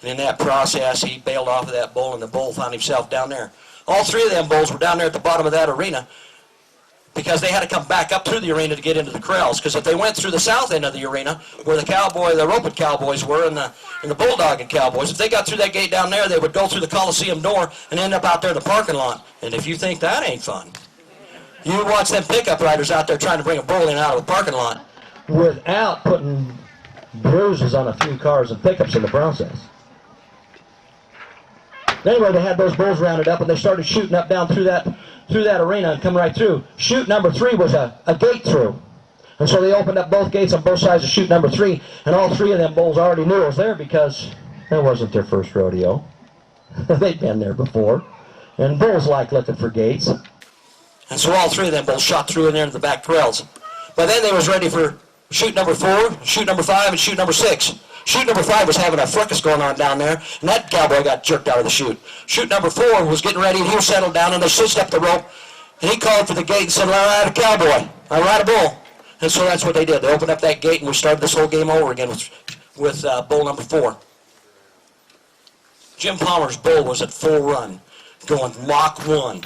in that process, he bailed off of that bull, and the bull found himself down there. All 3 of them bulls were down there at the bottom of that arena because they had to come back up through the arena to get into the corrals. Because if they went through the south end of the arena, where the roped cowboys were and the bulldogging cowboys, if they got through that gate down there, they would go through the Coliseum door and end up out there in the parking lot. And if you think that ain't fun, you watch them pickup riders out there trying to bring a bull in out of a parking lot without putting bruises on a few cars and pickups in the process. Anyway, they had those bulls rounded up, and they started shooting up down through that arena and come right through. Chute number 3 was a gate through. And so they opened up both gates on both sides of chute number 3, and all 3 of them bulls already knew it was there because that wasn't their first rodeo. They'd been there before. And bulls like looking for gates. And so all 3 of them bulls shot through in there into the back corrals. By then they was ready for chute number 4, chute number 5, and chute number 6. Chute number 5 was having a fracas going on down there, and that cowboy got jerked out of the chute. Chute number 4 was getting ready, and he was settled down, and they cinched up the rope, and he called for the gate and said, "I ride a cowboy, I ride a bull." And so that's what they did. They opened up that gate, and we started this whole game over again with bull number 4. Jim Palmer's bull was at full run, going Mach 1,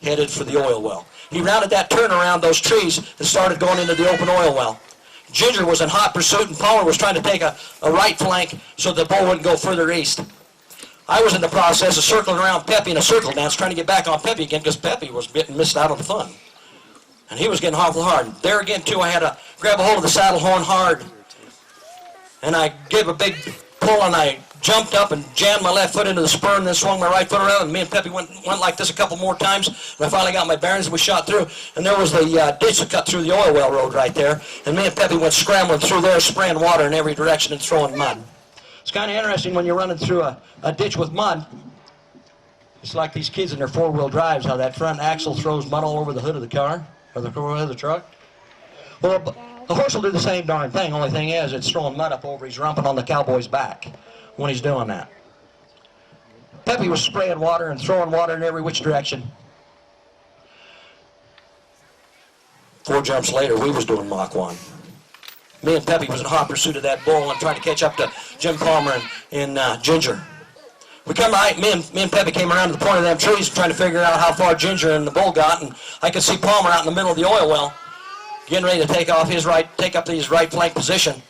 headed for the oil well. He rounded that turn around those trees and started going into the open oil well. Ginger was in hot pursuit, and Palmer was trying to take a right flank so the bull wouldn't go further east. I was in the process of circling around Peppy in a circle dance, trying to get back on Peppy again because Peppy was getting missed out on the fun. And he was getting awful hard. There again, too, I had to grab a hold of the saddle horn hard. And I gave a big pull, and I jumped up and jammed my left foot into the spur and then swung my right foot around, and me and Peppy went like this a couple more times, and I finally got my bearings and we shot through, and there was the ditch that cut through the oil well road right there, and me and Peppy went scrambling through there, spraying water in every direction and throwing mud. It's kind of interesting when you're running through a ditch with mud. It's like these kids in their 4-wheel drives, how that front axle throws mud all over the hood of the car, or the hood of the truck. Well, the horse will do the same darn thing, only thing is it's throwing mud up over his rump and on the cowboy's back when he's doing that. Peppy was spraying water and throwing water in every which direction. 4 jumps later, we was doing Mach 1. Me and Peppy was in hot pursuit of that bull and trying to catch up to Jim Palmer and Ginger. We come right, me and Peppy came around to the point of them trees trying to figure out how far Ginger and the bull got, and I could see Palmer out in the middle of the oil well, getting ready to take up his right flank position.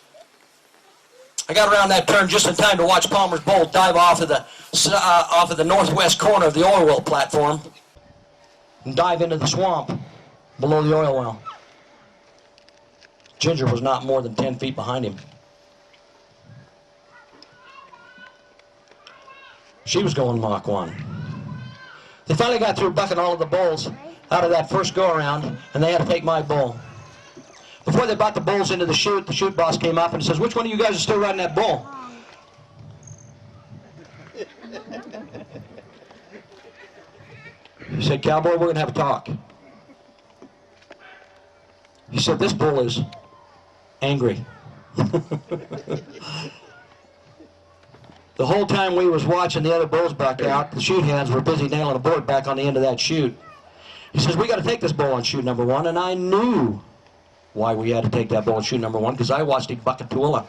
I got around that turn just in time to watch Palmer's bull dive off of the northwest corner of the oil well platform and dive into the swamp below the oil well. Ginger was not more than 10 feet behind him. She was going Mach 1. They finally got through bucking all of the bulls out of that first go-around, and they had to take my bull. Before they brought the bulls into the chute boss came up and says, "Which one of you guys is still riding that bull?" He said, "Cowboy, we're going to have a talk." He said, "This bull is angry." The whole time we was watching the other bulls buck out, the chute hands were busy nailing a board back on the end of that chute. He says, we got to take this bull on shoot number 1, and I knew why we had to take that bull on shoot number 1, because I watched him buck a Tooele.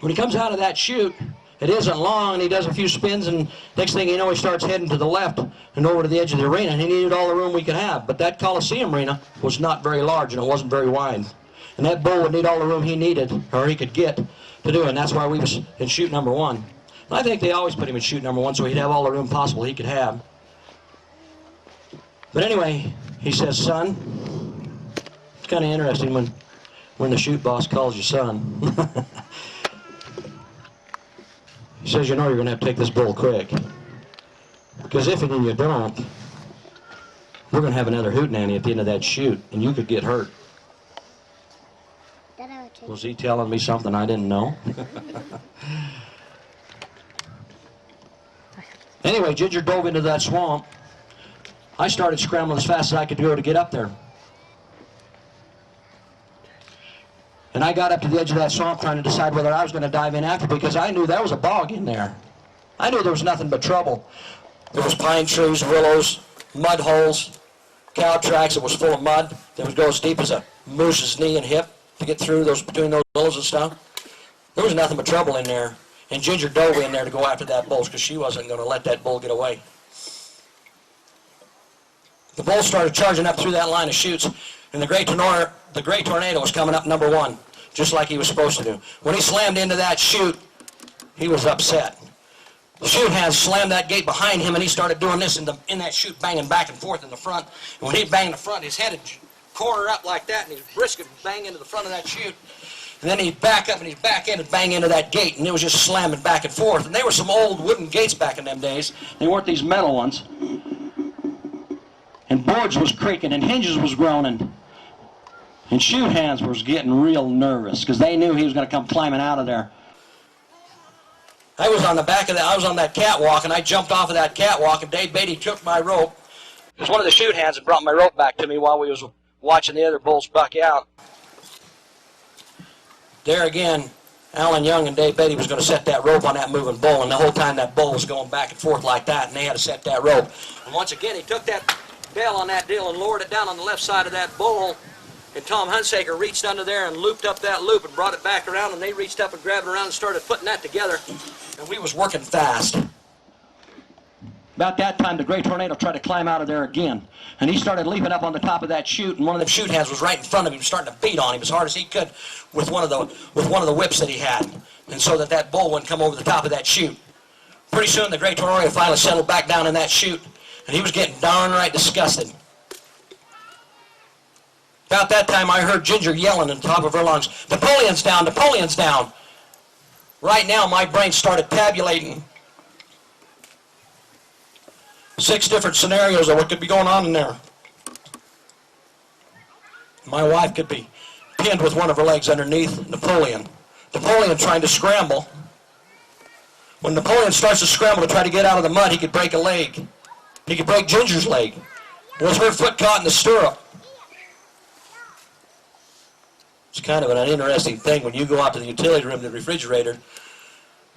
When he comes out of that chute, it isn't long, and he does a few spins, and next thing you know, he starts heading to the left and over to the edge of the arena, and he needed all the room we could have. But that Coliseum arena was not very large, and it wasn't very wide. And that bull would need all the room he needed, or he could get, to do it, and that's why we was in chute number 1. And I think they always put him in chute number 1 so he'd have all the room possible he could have. But anyway, he says, son, it's kind of interesting when the chute boss calls you son. He says, you know you're going to have to take this bull quick. Because if you don't, we're going to have another hootenanny at the end of that chute, and you could get hurt. Was he telling me something I didn't know? Anyway, Ginger dove into that swamp. I started scrambling as fast as I could go to get up there. And I got up to the edge of that swamp trying to decide whether I was going to dive in after, because I knew there was a bog in there. I knew there was nothing but trouble. There was pine trees, willows, mud holes, cow tracks. It was full of mud. That would go as deep as a moose's knee and hip to get through those, between those willows and stuff. There was nothing but trouble in there. And Ginger dove in there to go after that bull because she wasn't going to let that bull get away. The bull started charging up through that line of chutes, and the gray tornado was coming up number 1, just like he was supposed to do. When he slammed into that chute, he was upset. The chute hands slammed that gate behind him, and he started doing this in that chute, banging back and forth in the front. And when he banged the front, his head would corner up like that, and his brisket would bang into the front of that chute. And then he'd back up, and his back end would bang into that gate, and it was just slamming back and forth. And they were some old wooden gates back in them days. They weren't these metal ones. And boards was creaking, and hinges was groaning. And chute hands was getting real nervous because they knew he was going to come climbing out of there. I was on the back of that. I was on that catwalk, and I jumped off of that catwalk, and Dave Beatty took my rope. It was one of the chute hands that brought my rope back to me while we was watching the other bulls buck out. There again, Alan Young and Dave Beatty was going to set that rope on that moving bull, and the whole time that bull was going back and forth like that, and they had to set that rope. And once again, he took that bell on that deal and lowered it down on the left side of that bull, and Tom Hunsaker reached under there and looped up that loop and brought it back around, and they reached up and grabbed it around and started putting that together, and we was working fast. About that time, the gray tornado tried to climb out of there again, and he started leaping up on the top of that chute, and one of the chute hands was right in front of him, starting to beat on him as hard as he could with one of the whips that he had, and so that bull wouldn't come over the top of that chute. Pretty soon, the gray tornado finally settled back down in that chute, and he was getting darn right disgusted. About that time, I heard Ginger yelling on the top of her lungs, "Napoleon's down, Napoleon's down." Right now, my brain started tabulating 6 different scenarios of what could be going on in there. My wife could be pinned with one of her legs underneath Napoleon. Napoleon trying to scramble. When Napoleon starts to scramble to try to get out of the mud, he could break a leg. He could break Ginger's leg. Was her foot caught in the stirrup? It's kind of an interesting thing when you go out to the utility room, the refrigerator,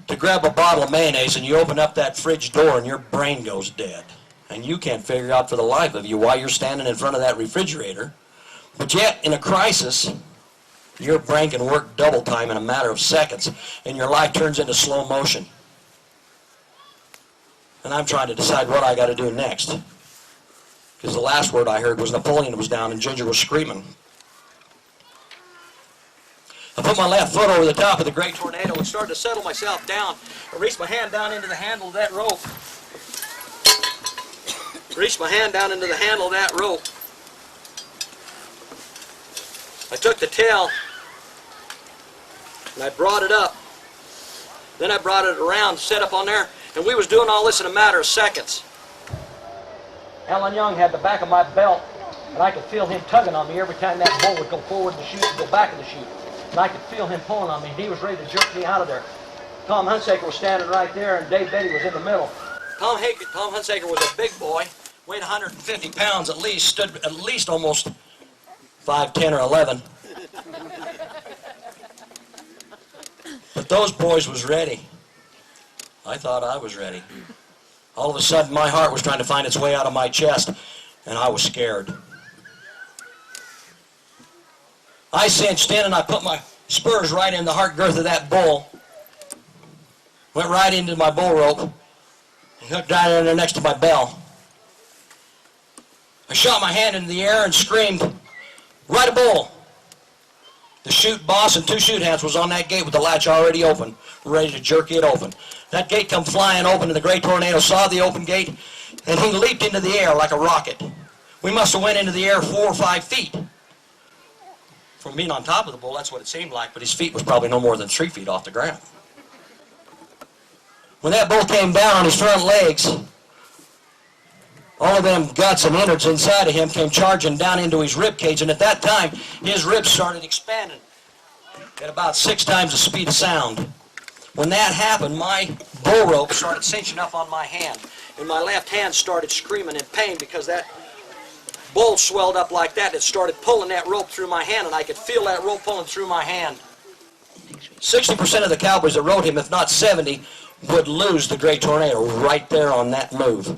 to grab a bottle of mayonnaise, and you open up that fridge door and your brain goes dead. And you can't figure out for the life of you why you're standing in front of that refrigerator. But yet, in a crisis, your brain can work double time in a matter of seconds, and your life turns into slow motion. And I'm trying to decide what I got to do next. Because the last word I heard was Napoleon was down and Ginger was screaming. I put my left foot over the top of the great tornado and started to settle myself down. I reached my hand down into the handle of that rope. Reached my hand down into the handle of that rope. I took the tail and I brought it up. Then I brought it around, set up on there, and we was doing all this in a matter of seconds. Alan Young had the back of my belt, and I could feel him tugging on me every time that bull would go forward in the chute and go back in the chute. And I could feel him pulling on me. He was ready to jerk me out of there. Tom Hunsaker was standing right there, and Dave Beatty was in the middle. Tom Hunsaker was a big boy, weighed 150 pounds at least, stood at least almost 5'10" or 11. But those boys was ready. I thought I was ready. All of a sudden, my heart was trying to find its way out of my chest, and I was scared. I cinched in, and I put my spurs right in the heart girth of that bull. Went right into my bull rope, hooked down in there next to my bell. I shot my hand into the air and screamed, "Right a bull!" The chute boss and 2 chute hands was on that gate with the latch already open, ready to jerk it open. That gate come flying open, and the Great Tornado saw the open gate, and he leaped into the air like a rocket. We must have went into the air 4 or 5 feet. From being on top of the bull, that's what it seemed like, but his feet was probably no more than 3 feet off the ground. When that bull came down on his front legs, all of them guts and innards inside of him came charging down into his rib cage, and at that time, his ribs started expanding at about 6 times the speed of sound. When that happened, my bull rope started cinching up on my hand, and my left hand started screaming in pain because that bull swelled up like that. It started pulling that rope through my hand, and I could feel that rope pulling through my hand. 60% of the cowboys that rode him, if not 70, would lose the Great Tornado right there on that move.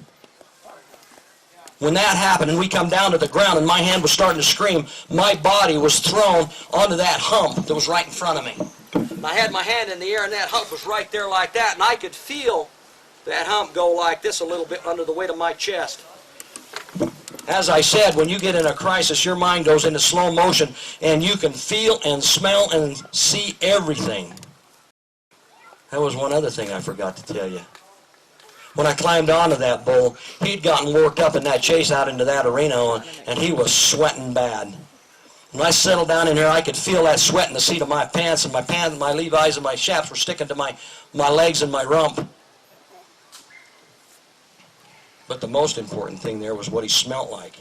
When that happened and we come down to the ground and my hand was starting to scream, my body was thrown onto that hump that was right in front of me. And I had my hand in the air and that hump was right there like that, and I could feel that hump go like this a little bit under the weight of my chest. As I said, when you get in a crisis, your mind goes into slow motion and you can feel and smell and see everything. That was one other thing I forgot to tell you. When I climbed onto that bull, he'd gotten worked up in that chase out into that arena, and he was sweating bad. When I settled down in here, I could feel that sweat in the seat of my pants, and my Levi's and my chaps were sticking to my legs and my rump. But the most important thing there was what he smelt like.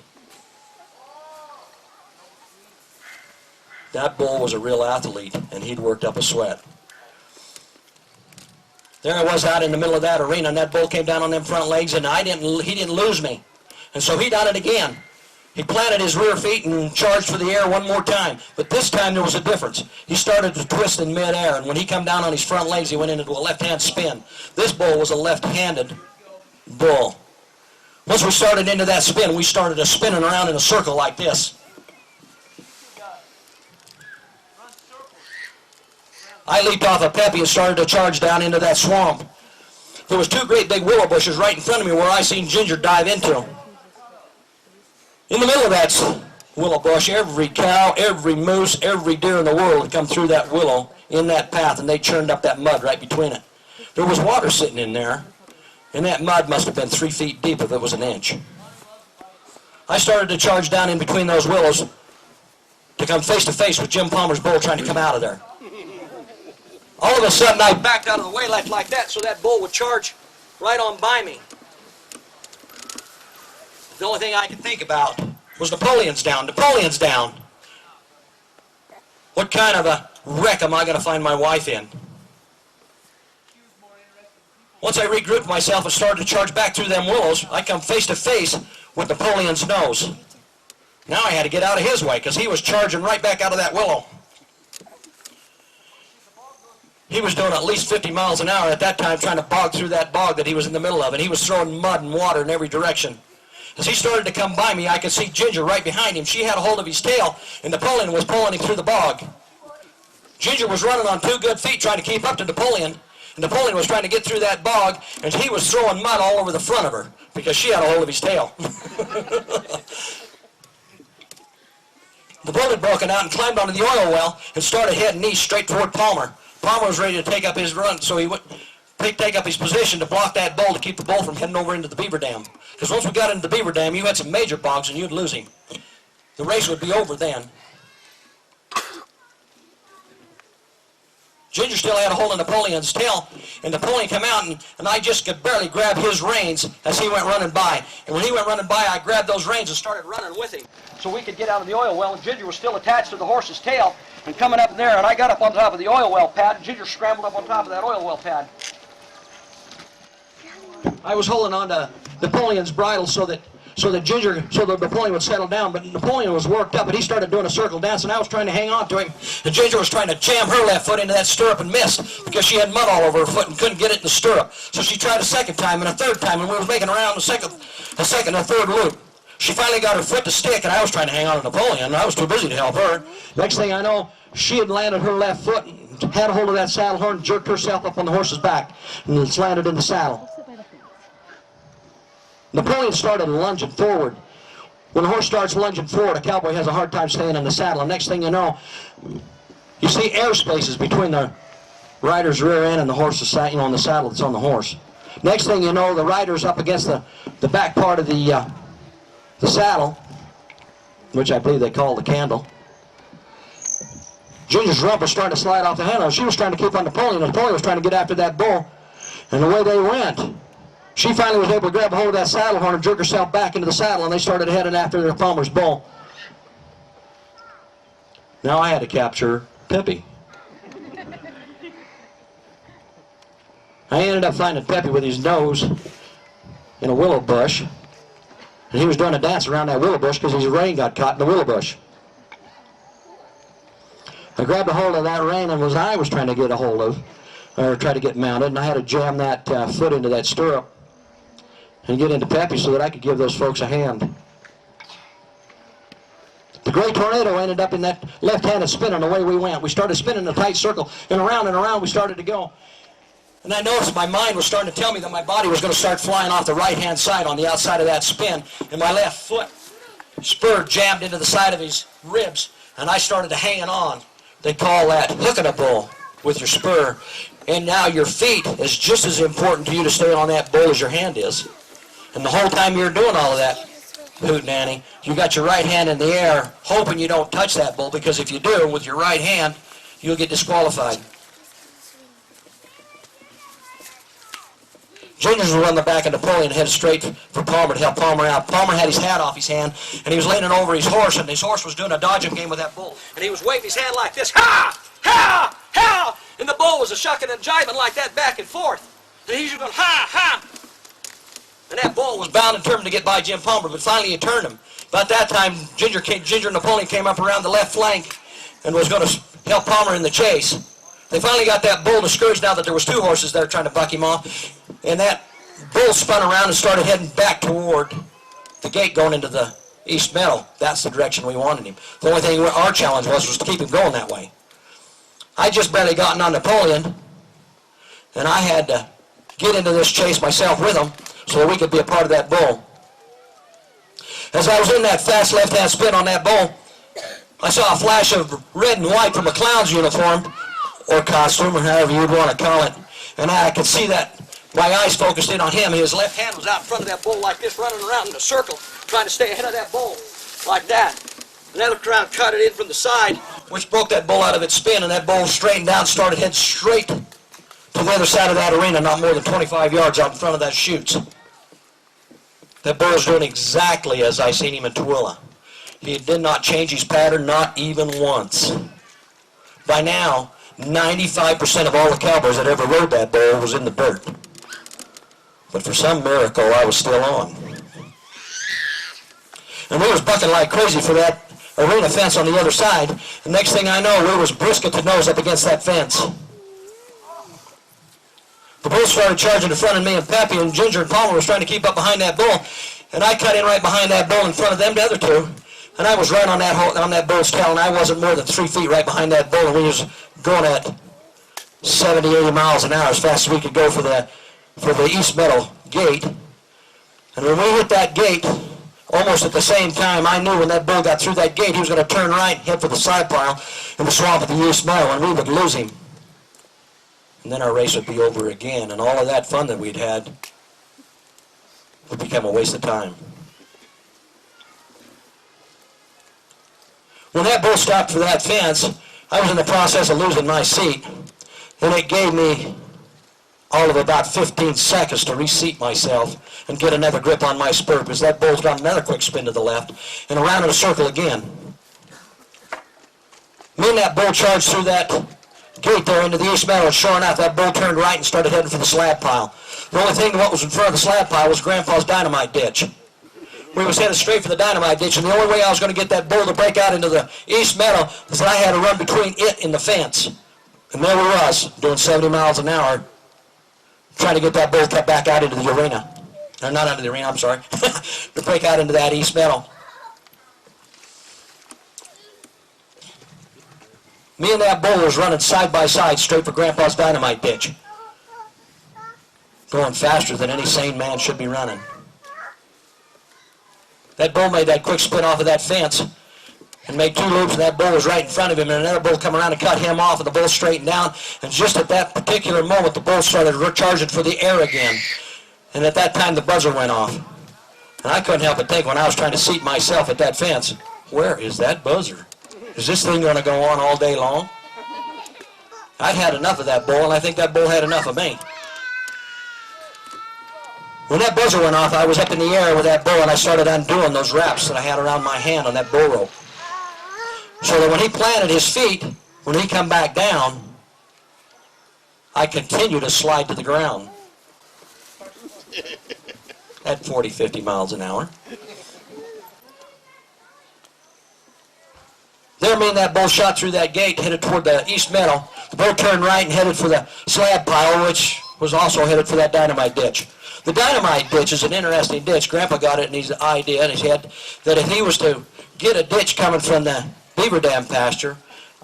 That bull was a real athlete, and he'd worked up a sweat. There I was out in the middle of that arena, and that bull came down on them front legs, and he didn't lose me. And so he done it again. He planted his rear feet and charged for the air one more time. But this time there was a difference. He started to twist in midair, and when he come down on his front legs, he went into a left-hand spin. This bull was a left-handed bull. Once we started into that spin, we started spinning around in a circle like this. I leaped off a peppy and started to charge down into that swamp. There was 2 great big willow bushes right in front of me where I seen Ginger dive into. In the middle of that willow bush, every cow, every moose, every deer in the world had come through that willow in that path, and they churned up that mud right between it. There was water sitting in there, and that mud must have been 3 feet deep if it was an inch. I started to charge down in between those willows to come face to face with Jim Palmer's bull trying to come out of there. All of a sudden, I backed out of the way like that so that bull would charge right on by me. The only thing I could think about was Napoleon's down. Napoleon's down. What kind of a wreck am I going to find my wife in? Once I regrouped myself and started to charge back through them willows, I come face to face with Napoleon's nose. Now I had to get out of his way because he was charging right back out of that willow. He was doing at least 50 miles an hour at that time trying to bog through that bog that he was in the middle of, and he was throwing mud and water in every direction. As he started to come by me, I could see Ginger right behind him. She had a hold of his tail, and Napoleon was pulling him through the bog. Ginger was running on 2 good feet trying to keep up to Napoleon, and Napoleon was trying to get through that bog, and he was throwing mud all over the front of her because she had a hold of his tail. The bull had broken out and climbed onto the oil well and started heading east straight toward Palmer. Palmer was ready to take up his run, so he went take up his position to block that bull to keep the bull from heading over into the beaver dam. Because once we got into the beaver dam, you had some major bogs and you'd lose him. The race would be over then. Ginger still had a hold of Napoleon's tail, and Napoleon came out, and I just could barely grab his reins as he went running by. And when he went running by, I grabbed those reins and started running with him so we could get out of the oil well, and Ginger was still attached to the horse's tail and coming up there, and I got up on top of the oil well pad, and Ginger scrambled up on top of that oil well pad. I was holding on to Napoleon's bridle so so that Napoleon would settle down. But Napoleon was worked up, and he started doing a circle dance, and I was trying to hang on to him. And Ginger was trying to jam her left foot into that stirrup and missed because she had mud all over her foot and couldn't get it in the stirrup. So she tried a second time and a third time, and we were making around a second and a third loop. She finally got her foot to stick, and I was trying to hang on to Napoleon, and I was too busy to help her. Next thing I know, she had landed her left foot and had a hold of that saddle horn and jerked herself up on the horse's back, and it's landed in the saddle. Napoleon started lunging forward. When a horse starts lunging forward, a cowboy has a hard time staying in the saddle. And next thing you know, you see air spaces between the rider's rear end and the horse's, on the saddle that's on the horse. Next thing you know, the rider's up against the back part of the saddle, which I believe they call the candle. Ginger's rump was starting to slide off the handle. She was trying to keep on Napoleon. Napoleon was trying to get after that bull. And the way they went, she finally was able to grab a hold of that saddle horn and jerk herself back into the saddle, and they started heading after their Palmer's bull. Now I had to capture Peppy. I ended up finding Peppy with his nose in a willow bush, and he was doing a dance around that willow bush because his rein got caught in the willow bush. I grabbed a hold of that rein and I was trying to get a hold of, or try to get mounted, and I had to jam that foot into that stirrup and get into Peppy so that I could give those folks a hand. The great tornado ended up in that left-handed spin, and away we went. We started spinning in a tight circle, and around we started to go. And I noticed my mind was starting to tell me that my body was going to start flying off the right-hand side on the outside of that spin, and my left foot spur jammed into the side of his ribs, and I started to hang on. They call that hooking a bull with your spur. And now your feet is just as important to you to stay on that bull as your hand is. And the whole time you're doing all of that hootenanny, you got your right hand in the air, hoping you don't touch that bull, because if you do, with your right hand, you'll get disqualified. Ginger was on the back of Napoleon, headed straight for Palmer to help Palmer out. Palmer had his hat off his hand, and he was leaning over his horse, and his horse was doing a dodging game with that bull. And he was waving his hand like this, ha! Ha! Ha! And the bull was a shucking and jiving like that back and forth. And he was going, ha! Ha! And that bull was bound and determined to get by Jim Palmer, but finally he turned him. About that time, Ginger and Napoleon came up around the left flank and was going to help Palmer in the chase. They finally got that bull discouraged now that there was two horses there trying to buck him off. And that bull spun around and started heading back toward the gate going into the East Meadow. That's the direction we wanted him. The only thing our challenge was to keep him going that way. I just barely gotten on Napoleon, and I had to get into this chase myself with him so that we could be a part of that bull. As I was in that fast left-hand spin on that bull, I saw a flash of red and white from a clown's uniform, or costume, or however you'd want to call it. And I could see that my eyes focused in on him. His left hand was out in front of that bull like this, running around in a circle, trying to stay ahead of that bull, like that. And I looked around, cut it in from the side, which broke that bull out of its spin, and that bull straightened down, started heading straight to the other side of that arena, not more than 25 yards out in front of that chutes. That bull was doing exactly as I seen him in Tooele. He did not change his pattern, not even once. By now, 95% of all the cowboys that ever rode that bull was in the Burt. But for some miracle, I was still on. And we was bucking like crazy for that arena fence on the other side. The next thing I know, we was brisket to nose up against that fence. The bull started charging in front of me, and Peppy and Ginger and Palmer was trying to keep up behind that bull. And I cut in right behind that bull in front of them, the other two. And I was right on that bull's tail, and I wasn't more than 3 feet right behind that bull, and we was going at 70, 80 miles an hour as fast as we could go for the East Meadow gate. And when we hit that gate, almost at the same time, I knew when that bull got through that gate, he was going to turn right and head for the side pile in the swamp at the East Meadow, and we would lose him. And then our race would be over again, and all of that fun that we'd had would become a waste of time. When that bull stopped for that fence, I was in the process of losing my seat, and it gave me all of about 15 seconds to reseat myself and get another grip on my spur, because that bull's got another quick spin to the left and around in a circle again. Me and that bull charged through that gate there into the East Meadow, and sure enough, that bull turned right and started heading for the slab pile. The only thing that was in front of the slab pile was Grandpa's dynamite ditch. We was headed straight for the dynamite ditch, and the only way I was going to get that bull to break out into the east meadow is that I had to run between it and the fence. And there we was, doing 70 miles an hour, trying to get that bull cut back out into the arena. Or not into the arena, I'm sorry. To break out into that east meadow. Me and that bull was running side by side straight for Grandpa's dynamite ditch. Going faster than any sane man should be running. That bull made that quick split off of that fence and made 2 loops, and that bull was right in front of him, and another bull come around and cut him off, and the bull straightened down, and just at that particular moment, the bull started charging for the air again, and at that time, the buzzer went off. And I couldn't help but think when I was trying to seat myself at that fence, where is that buzzer? Is this thing going to go on all day long? I'd had enough of that bull, and I think that bull had enough of me. When that buzzer went off, I was up in the air with that bull, and I started undoing those wraps that I had around my hand on that bull rope. So that when he planted his feet, when he come back down, I continued to slide to the ground at 40, 50 miles an hour. There, me and that bull shot through that gate, headed toward the east meadow. The bull turned right and headed for the slab pile, which was also headed for that dynamite ditch. The dynamite ditch is an interesting ditch. Grandpa got it in his idea in his head that if he was to get a ditch coming from the beaver dam pasture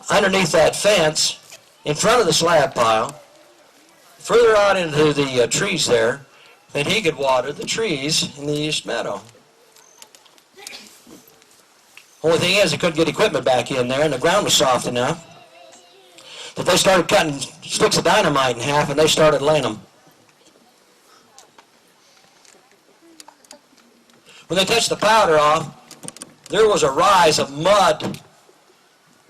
underneath that fence in front of the slab pile, further out into the trees there, then he could water the trees in the east meadow. Only thing is, he couldn't get equipment back in there, and the ground was soft enough that they started cutting sticks of dynamite in half, and they started laying them. When they touched the powder off, there was a rise of mud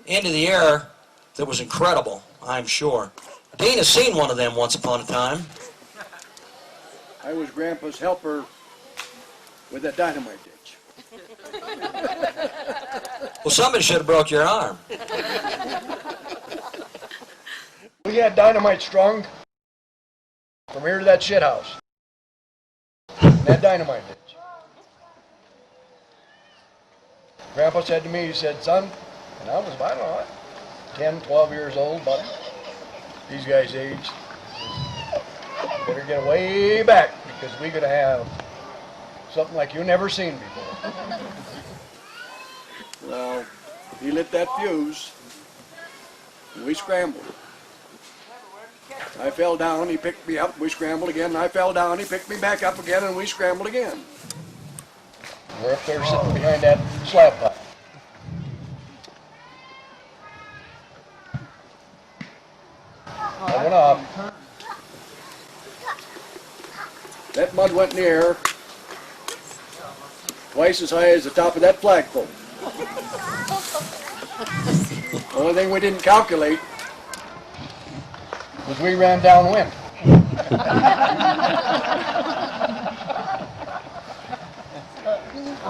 into the air that was incredible, I'm sure. Dean has seen one of them once upon a time. I was Grandpa's helper with that dynamite ditch. Well, somebody should have broke your arm. We had dynamite strung from here to that shit house. That dynamite ditch. Grandpa said to me, he said, son, and I was, I don't know, 10, 12 years old, but these guys' age, better get way back because we're going to have something like you never seen before. Well, he lit that fuse, and we scrambled. I fell down, he picked me up, we scrambled again, and I fell down, he picked me back up again, and we scrambled again. We're up there sitting behind that slab pile. I went off. That mud went in the air twice as high as the top of that flagpole. The only thing we didn't calculate was we ran downwind.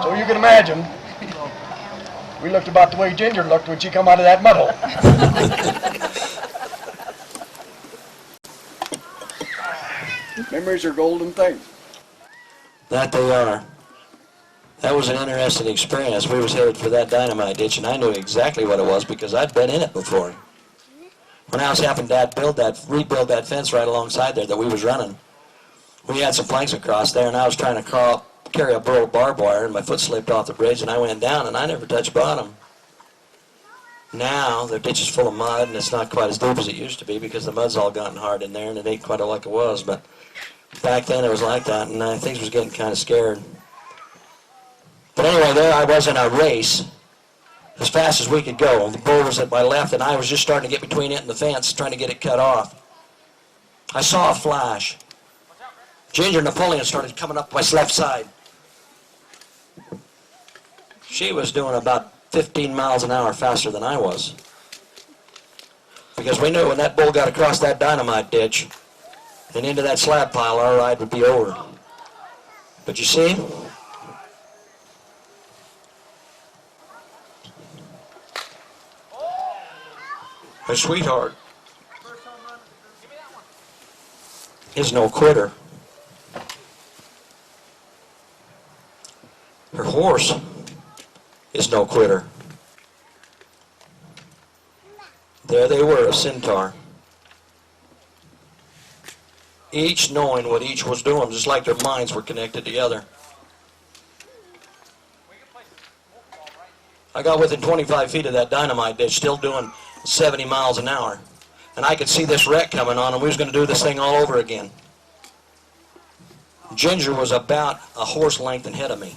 So you can imagine, we looked about the way Ginger looked when she come out of that mud hole. Memories are golden things. That they are. That was an interesting experience. We was headed for that dynamite ditch, and I knew exactly what it was because I'd been in it before. When I was helping Dad rebuild that fence right alongside there that we was running, we had some planks across there, and I was trying to carry a burl of barbed wire, and my foot slipped off the bridge, and I went down, and I never touched bottom. Now, the ditch is full of mud, and it's not quite as deep as it used to be because the mud's all gotten hard in there, and it ain't quite like it was, but back then it was like that, and things was getting kind of scared. But anyway, there I was in a race as fast as we could go. The bull was at my left, and I was just starting to get between it and the fence, trying to get it cut off. I saw a flash. Ginger Napoleon started coming up my left side. She was doing about 15 miles an hour faster than I was. Because we knew when that bull got across that dynamite ditch and into that slab pile, our ride would be over. But you see, her sweetheart is no quitter. Her horse is no quitter. There they were, a centaur. Each knowing what each was doing, just like their minds were connected together. I got within 25 feet of that dynamite ditch, still doing 70 miles an hour. And I could see this wreck coming on, and we was going to do this thing all over again. Ginger was about a horse length ahead of me,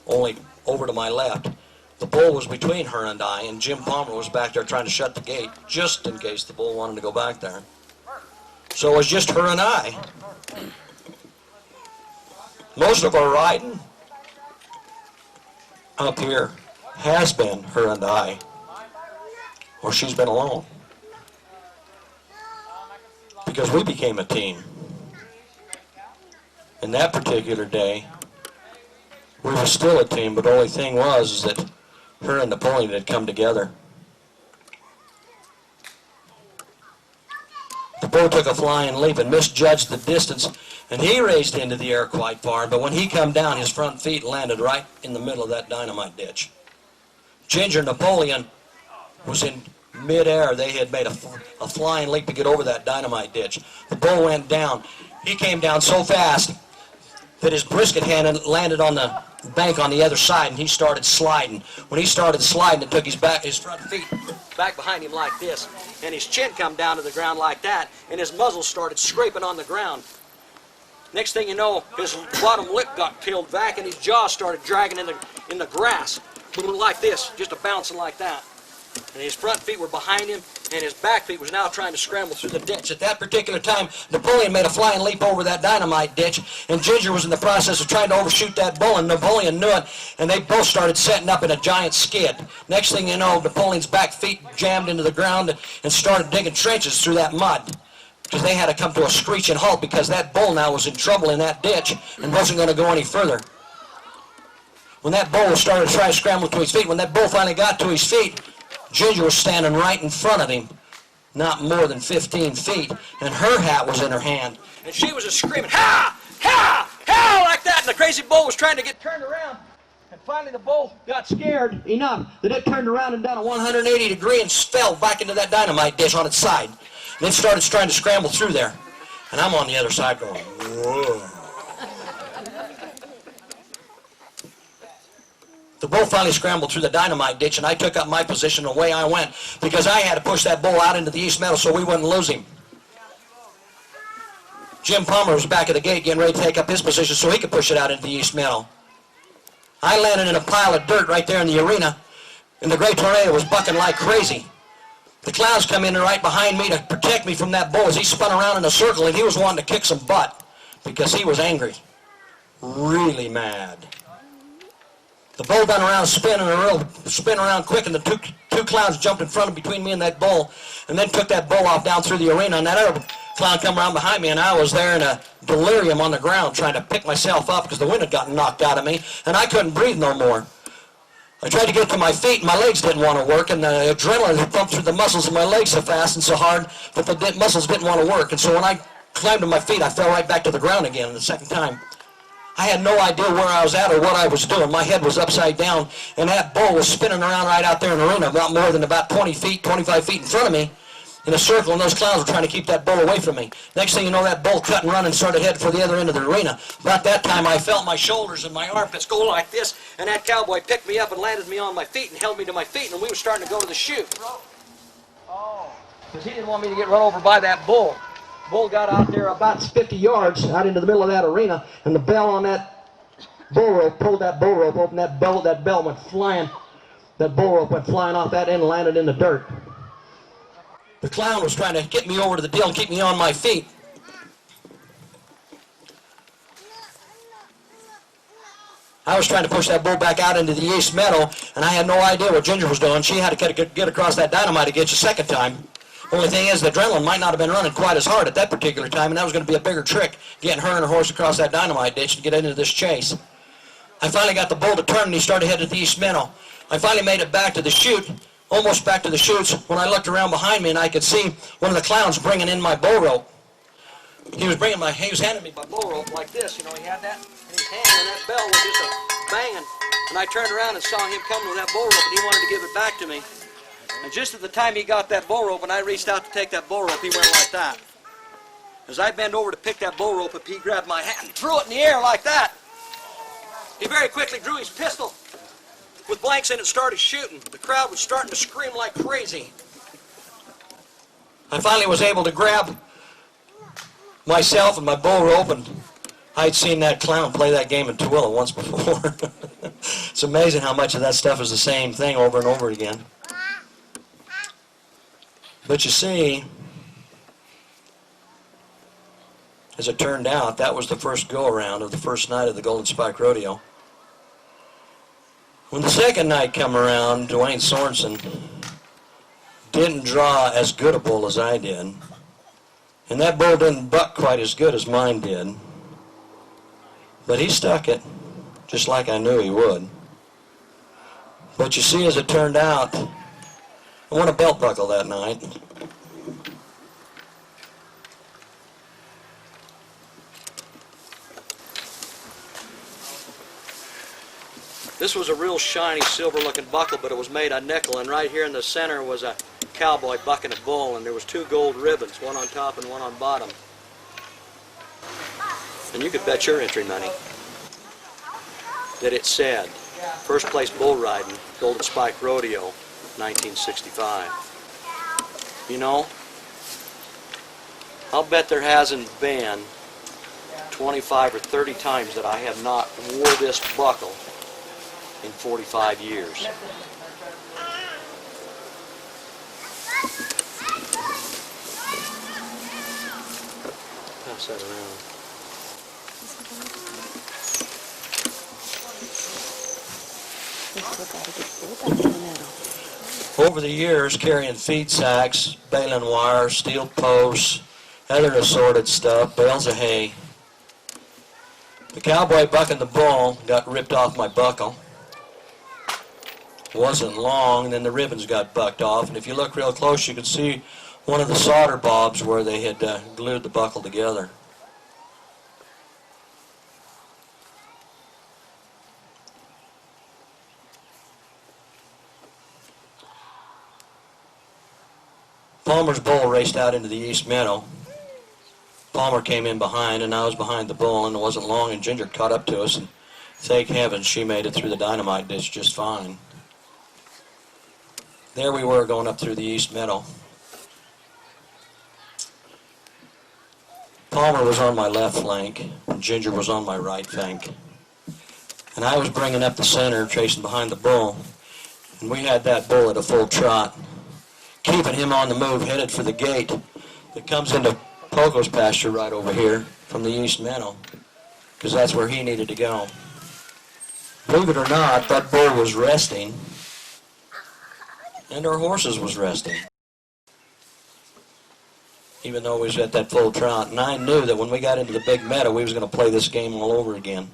only over to my left. The bull was between her and I, and Jim Palmer was back there trying to shut the gate, just in case the bull wanted to go back there. So it was just her and I. Most of our riding up here has been her and I, or she's been alone. Because we became a team. And that particular day, we were still a team, but the only thing was is that her and Napoleon had come together. The bull took a flying leap and misjudged the distance, and he raced into the air quite far, but when he come down, his front feet landed right in the middle of that dynamite ditch. Ginger Napoleon was in midair. They had made a flying leap to get over that dynamite ditch. The bull went down. He came down so fast that his brisket hand landed on the bank on the other side, and he started sliding. When he started sliding, it took his front feet back behind him like this, and his chin come down to the ground like that, and his muzzle started scraping on the ground. Next thing you know, his bottom lip got peeled back, and his jaw started dragging in the grass, like this, just a bouncing like that. And his front feet were behind him, and his back feet was now trying to scramble through the ditch. At that particular time, Napoleon made a flying leap over that dynamite ditch, and Ginger was in the process of trying to overshoot that bull, and Napoleon knew it, and they both started setting up in a giant skid. Next thing you know, Napoleon's back feet jammed into the ground and started digging trenches through that mud, because they had to come to a screeching halt because that bull now was in trouble in that ditch and wasn't going to go any further. When that bull started to try to scramble to his feet, when that bull finally got to his feet, Ginger was standing right in front of him, not more than 15 feet, and her hat was in her hand. And she was just screaming, ha, ha, ha, like that, and the crazy bull was trying to get turned around. And finally the bull got scared enough that it turned around and done a 180 degree and fell back into that dynamite dish on its side. And it started trying to scramble through there. And I'm on the other side going, whoa. The bull finally scrambled through the dynamite ditch, and I took up my position and away I went, because I had to push that bull out into the east meadow so we wouldn't lose him. Jim Palmer was back at the gate getting ready to take up his position so he could push it out into the east meadow. I landed in a pile of dirt right there in the arena, and the great tornado was bucking like crazy. The clowns come in right behind me to protect me from that bull as he spun around in a circle, and he was wanting to kick some butt because he was angry, really mad. The bull done around spin around quick, and the two clowns jumped in front of between me and that bull, and then took that bull off down through the arena, and that other clown come around behind me, and I was there in a delirium on the ground trying to pick myself up because the wind had gotten knocked out of me, and I couldn't breathe no more. I tried to get to my feet, and my legs didn't want to work, and the adrenaline had pumped through the muscles of my legs so fast and so hard that the muscles didn't want to work, and so when I climbed to my feet, I fell right back to the ground again the second time. I had no idea where I was at or what I was doing. My head was upside down, and that bull was spinning around right out there in the arena, not more than about 20 feet, 25 feet in front of me, in a circle, and those clowns were trying to keep that bull away from me. Next thing you know, that bull cut and run and started heading for the other end of the arena. About that time, I felt my shoulders and my armpits go like this, and that cowboy picked me up and landed me on my feet and held me to my feet, and we were starting to go to the chute. Oh, because he didn't want me to get run over by that bull. Bull got out there about 50 yards out into the middle of that arena, and the bell on that bull rope pulled that bull rope open. That bell went flying. That bull rope went flying off that end and landed in the dirt. The clown was trying to get me over to the deal and keep me on my feet. I was trying to push that bull back out into the east meadow, and I had no idea what Ginger was doing. She had to get across that dynamite against the second time. Only thing is, the adrenaline might not have been running quite as hard at that particular time, and that was going to be a bigger trick, getting her and her horse across that dynamite ditch and get into this chase. I finally got the bull to turn, and he started heading to the east meadow. I finally made it back to the chute, almost back to the chutes, when I looked around behind me, and I could see one of the clowns bringing in my bull rope. He was handing me my bull rope like this, you know, he had that in his hand, and that bell was just a banging And I turned around and saw him coming with that bull rope, and he wanted to give it back to me. And just at the time he got that bull rope and I reached out to take that bull rope, he went like that. As I bent over to pick that bull rope up, he grabbed my hand and threw it in the air like that. He very quickly drew his pistol with blanks in it and started shooting. The crowd was starting to scream like crazy. I finally was able to grab myself and my bull rope, and I'd seen that clown play that game in Tooele once before. It's amazing how much of that stuff is the same thing over and over again. But you see, as it turned out, that was the first go-around of the first night of the Golden Spike Rodeo. When the second night come around, Dwayne Sorensen didn't draw as good a bull as I did. And that bull didn't buck quite as good as mine did. But he stuck it, just like I knew he would. But you see, as it turned out, I won a belt buckle that night. This was a real shiny silver looking buckle, but it was made of nickel, and right here in the center was a cowboy bucking a bull, and there was two gold ribbons, one on top and one on bottom. And you could bet your entry money that it said, first place bull riding, Golden Spike Rodeo, 1965. You know, I'll bet there hasn't been 25 or 30 times that I have not wore this buckle in 45 years. Pass that around. Over the years, carrying feed sacks, baling wire, steel posts, other assorted stuff, bales of hay. The cowboy bucking the bull got ripped off my buckle. It wasn't long, and then the ribbons got bucked off, and if you look real close, you can see one of the solder bobs where they had glued the buckle together. Palmer's bull raced out into the east meadow. Palmer came in behind, and I was behind the bull, and it wasn't long, and Ginger caught up to us, and thank heavens she made it through the dynamite ditch just fine. There we were going up through the east meadow. Palmer was on my left flank, and Ginger was on my right flank. And I was bringing up the center, chasing behind the bull, and we had that bull at a full trot, keeping him on the move, headed for the gate that comes into Poco's pasture right over here from the east meadow, because that's where he needed to go. Believe it or not, that bull was resting, and our horses was resting, even though we was at that full trot. And I knew that when we got into the big meadow, we was going to play this game all over again.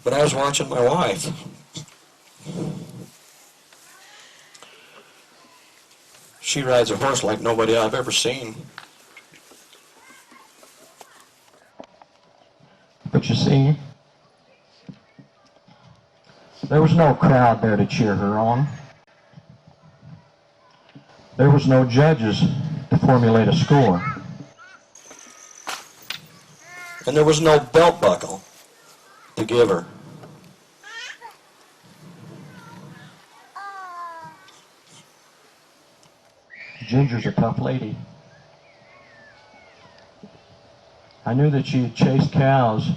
But I was watching my wife. She rides a horse like nobody I've ever seen. But you see, there was no crowd there to cheer her on. There was no judges to formulate a score. And there was no belt buckle to give her. Ginger's a tough lady. I knew that she had chased cows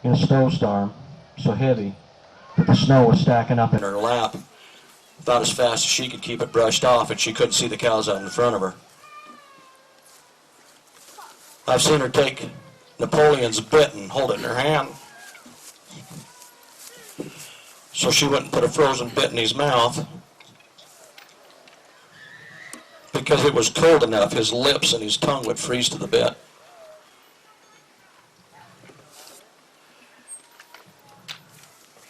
in a snowstorm so heavy that the snow was stacking up in her lap about as fast as she could keep it brushed off, and she couldn't see the cows out in front of her. I've seen her take Napoleon's bit and hold it in her hand so she wouldn't put a frozen bit in his mouth, because it was cold enough his lips and his tongue would freeze to the bit.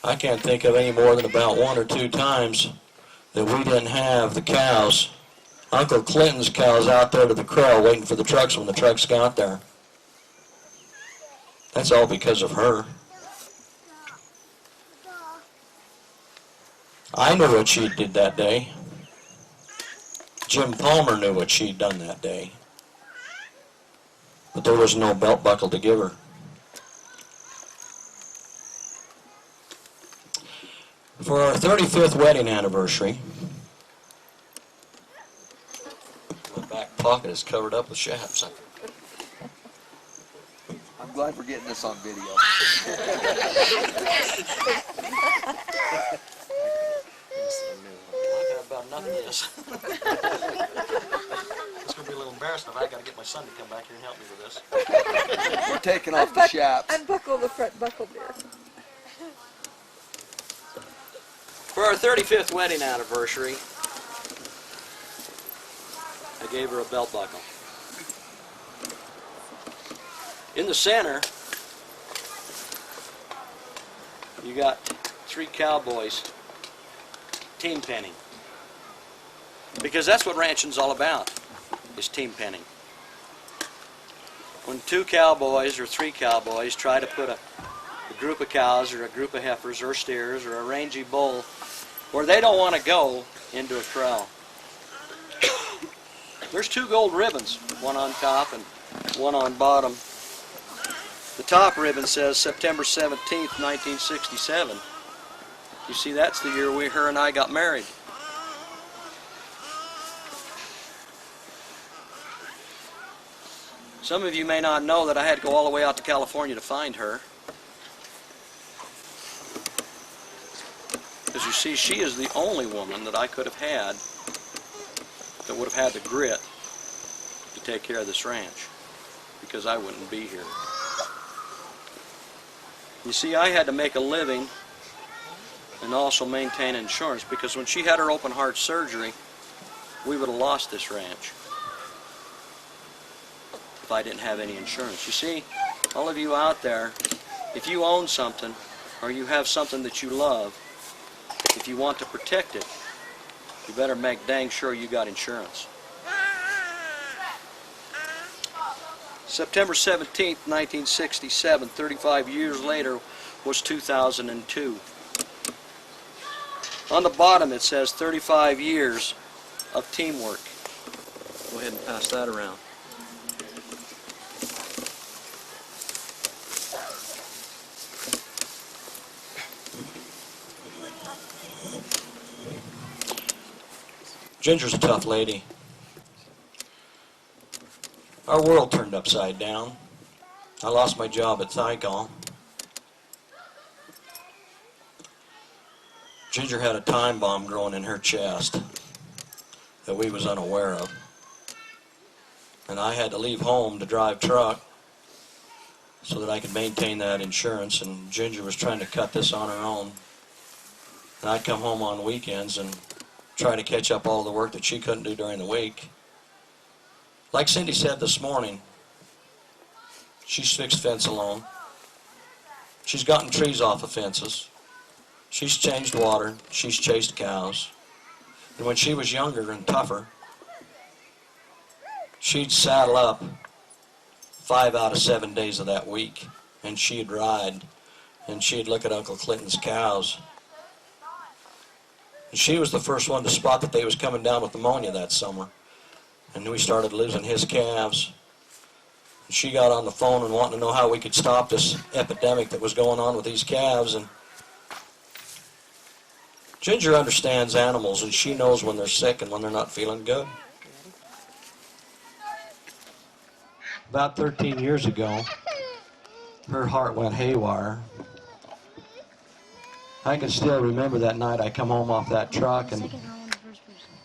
I can't think of any more than about 1 or 2 times that we didn't have the cows, Uncle Clinton's cows, out there to the corral waiting for the trucks when the trucks got there. That's all because of her. I knew what she did that day. Jim Palmer knew what she'd done that day. But there was no belt buckle to give her. For our 35th wedding anniversary, my back pocket is covered up with shafts. I'm glad we're getting this on video. I got about nothing of this. It's going to be a little embarrassing if I got to get my son to come back here and help me with this. We're taking off the chaps. Unbuckle the front buckle, dear. For our 35th wedding anniversary, I gave her a belt buckle. In the center, you got 3 cowboys team penning. Because that's what ranching's all about, is team penning. When 2 cowboys or 3 cowboys try to put a group of cows or a group of heifers or steers or a rangy bull where they don't want to go into a corral. There's 2 gold ribbons, one on top and one on bottom. The top ribbon says September 17th, 1967. You see, that's the year her and I got married. Some of you may not know that I had to go all the way out to California to find her. Because you see, she is the only woman that I could have had that would have had the grit to take care of this ranch, because I wouldn't be here. You see, I had to make a living and also maintain insurance, because when she had her open heart surgery, we would have lost this ranch if I didn't have any insurance. You see, all of you out there, if you own something or you have something that you love, if you want to protect it, you better make dang sure you got insurance. September 17th, 1967, 35 years later, was 2002. On the bottom it says 35 years of teamwork. Go ahead and pass that around. Ginger's a tough lady. Our world turned upside down. I lost my job at Thicol. Ginger had a time bomb growing in her chest that we was unaware of. And I had to leave home to drive truck so that I could maintain that insurance, and Ginger was trying to cut this on her own. And I'd come home on weekends and try to catch up all the work that she couldn't do during the week. Like Cindy said this morning, she's fixed fence alone. She's gotten trees off of fences. She's changed water. She's chased cows. And when she was younger and tougher, she'd saddle up 5 out of 7 days of that week, and she'd ride, and she'd look at Uncle Clinton's cows. And she was the first one to spot that they was coming down with pneumonia that summer. And we started losing his calves. And she got on the phone and wanted to know how we could stop this epidemic that was going on with these calves. And Ginger understands animals, and she knows when they're sick and when they're not feeling good. About 13 years ago, her heart went haywire. I can still remember that night I come home off that truck, and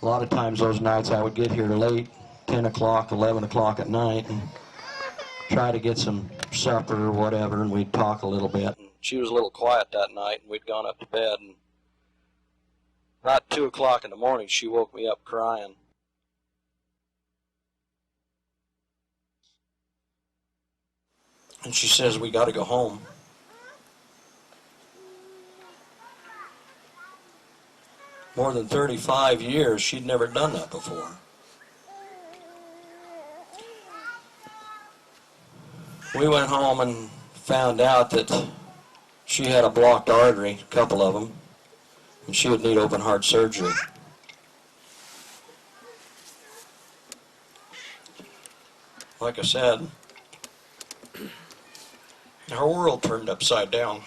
a lot of times those nights I would get here late, 10 o'clock, 11 o'clock at night, and try to get some supper or whatever, and we'd talk a little bit. And she was a little quiet that night, and we'd gone up to bed, and about 2 o'clock in the morning she woke me up crying. And she says, "We got to go home." More than 35 years, she'd never done that before. We went home and found out that she had a blocked artery, a couple of them, and she would need open heart surgery. Like I said, her world turned upside down.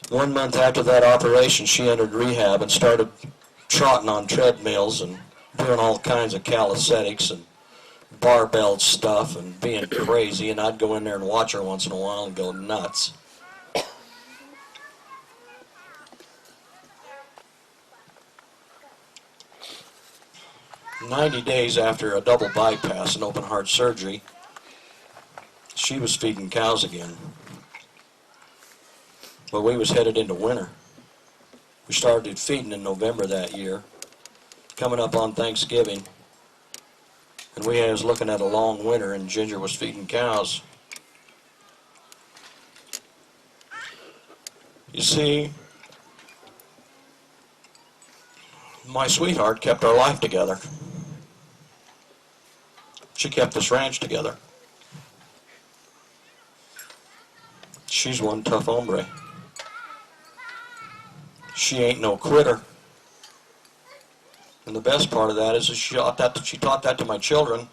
One month after that operation, she entered rehab and started trotting on treadmills and doing all kinds of calisthenics and barbell stuff and being crazy, and I'd go in there and watch her once in a while and go nuts. "90 days after a double bypass and open heart surgery, she was feeding cows again. But we was headed into winter. We started feeding in November that year, coming up on Thanksgiving, and we was looking at a long winter, and Ginger was feeding cows. You see, my sweetheart kept our life together. She kept this ranch together. She's one tough hombre. She ain't no quitter. And the best part of that is she taught that to my children.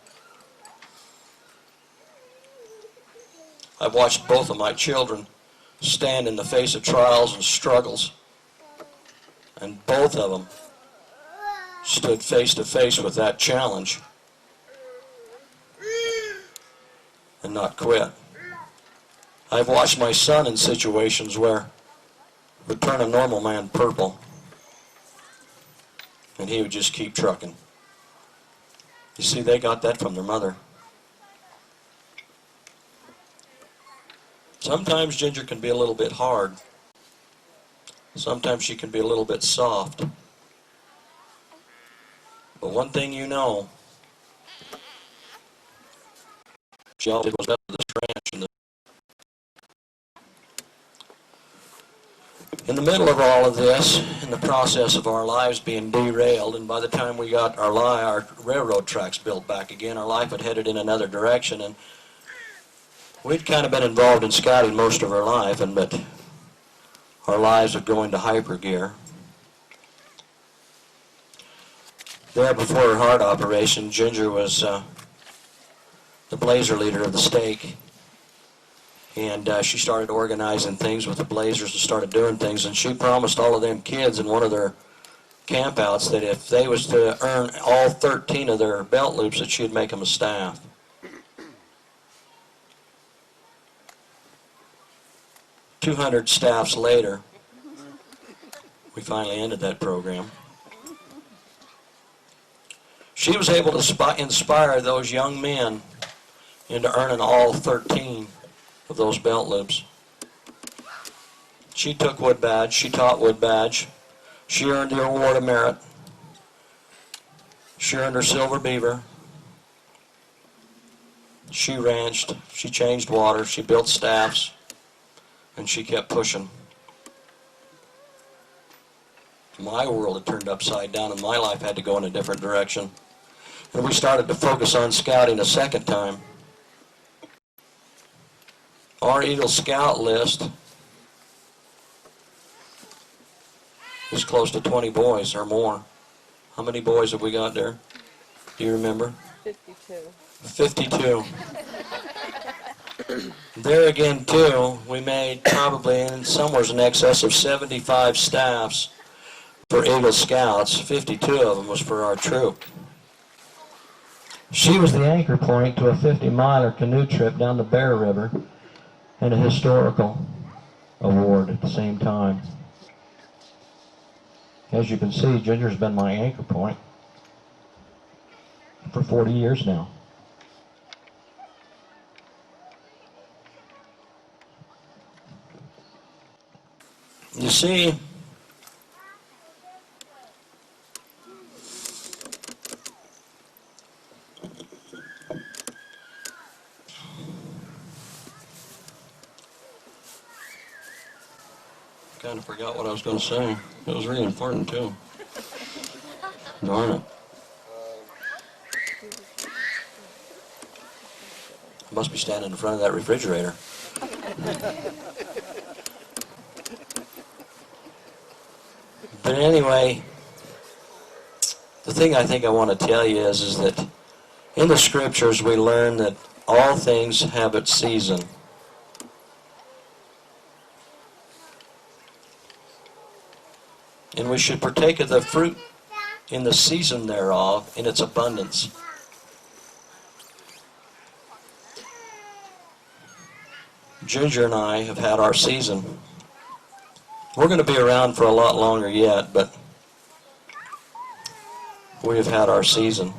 I've watched both of my children stand in the face of trials and struggles, and both of them stood face to face with that challenge and not quit. I've watched my son in situations where would turn a normal man purple, and he would just keep trucking. You see, they got that from their mother. Sometimes Ginger can be a little bit hard. Sometimes she can be a little bit soft. But one thing you know, she always was up to this ranch. And in the middle of all of this, in the process of our lives being derailed, and by the time we got our railroad tracks built back again, our life had headed in another direction, and we'd kind of been involved in scouting most of our life, but our lives would go into hyper gear. There, before her heart operation, Ginger was the blazer leader of the stake. And she started organizing things with the blazers and started doing things. And she promised all of them kids in one of their campouts that if they was to earn all 13 of their belt loops, that she'd make them a staff. "200 staffs later, we finally ended that program. She was able to inspire those young men into earning all 13 of those belt loops. She took wood badge, she taught wood badge, she earned the award of merit, she earned her silver beaver, she ranched, she changed water, she built staffs, and she kept pushing. My world had turned upside down and my life had to go in a different direction. And we started to focus on scouting a second time. Our Eagle Scout list is close to 20 boys or more. How many boys have we got there? Do you remember? 52. 52. There again, too, we made probably somewhere in excess of 75 staffs for Eagle Scouts. 52 of them was for our troop. She was the anchor point to a 50-miler canoe trip down the Bear River and a historical award at the same time. As you can see, Ginger's been my anchor point for 40 years now. You see, kind of forgot what I was going to say. It was really important too. Darn it. Must be standing in front of that refrigerator. But anyway, the thing I think I want to tell you is that in the scriptures we learn that all things have its season. And we should partake of the fruit in the season thereof, in its abundance. Ginger and I have had our season. We're going to be around for a lot longer yet, but we have had our season.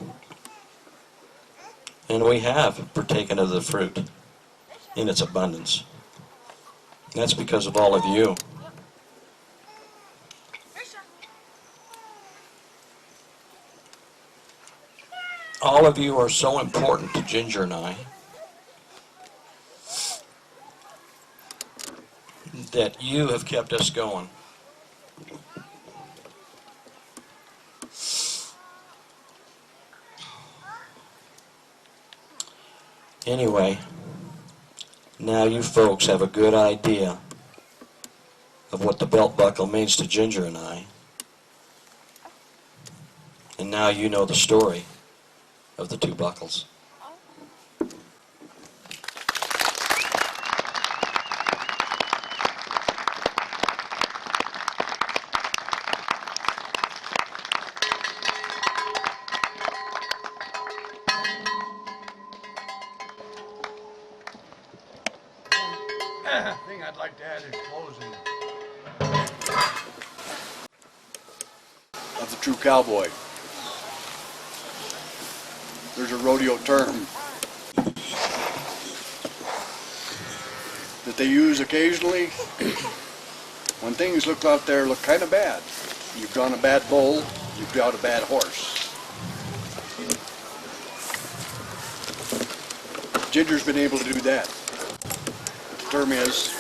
And we have partaken of the fruit in its abundance. That's because of all of you. All of you are so important to Ginger and I that you have kept us going. Anyway, now you folks have a good idea of what the belt buckle means to Ginger and I. And now you know the story of the two buckles. Thing I'd like to add in closing of the true cowboy. There's a rodeo term that they use occasionally when things look out there look kind of bad. You've drawn a bad bull, you've got a bad horse. Ginger's been able to do that. The term is,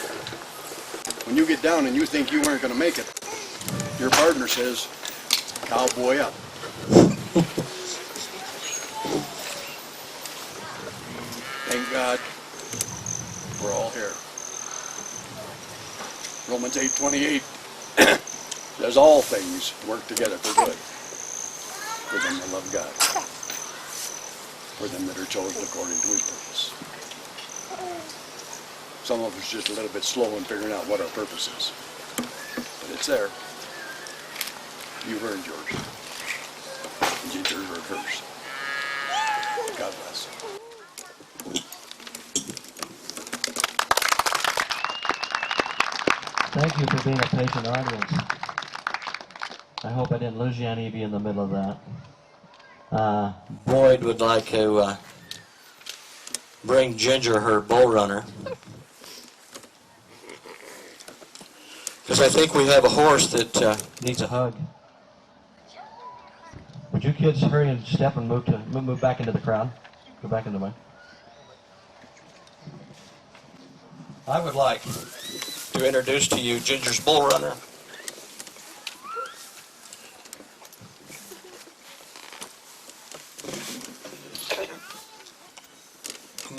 when you get down and you think you weren't going to make it, your partner says, cowboy up. Thank God we're all here. Romans 8:28 says all things work together for good for them that love God, for them that are chosen according to His purpose. Some of us just a little bit slow in figuring out what our purpose is. But it's there. You've earned yours. And Ginger's earned hers. God bless. Thank you for being a patient audience. I hope I didn't lose you any of you in the middle of that. Boyd would like to bring Ginger her bull runner. Because I think we have a horse that needs a hug. Would you kids hurry and step and move back into the crowd? Go back into mine. I would like to introduce to you Ginger's bull runner.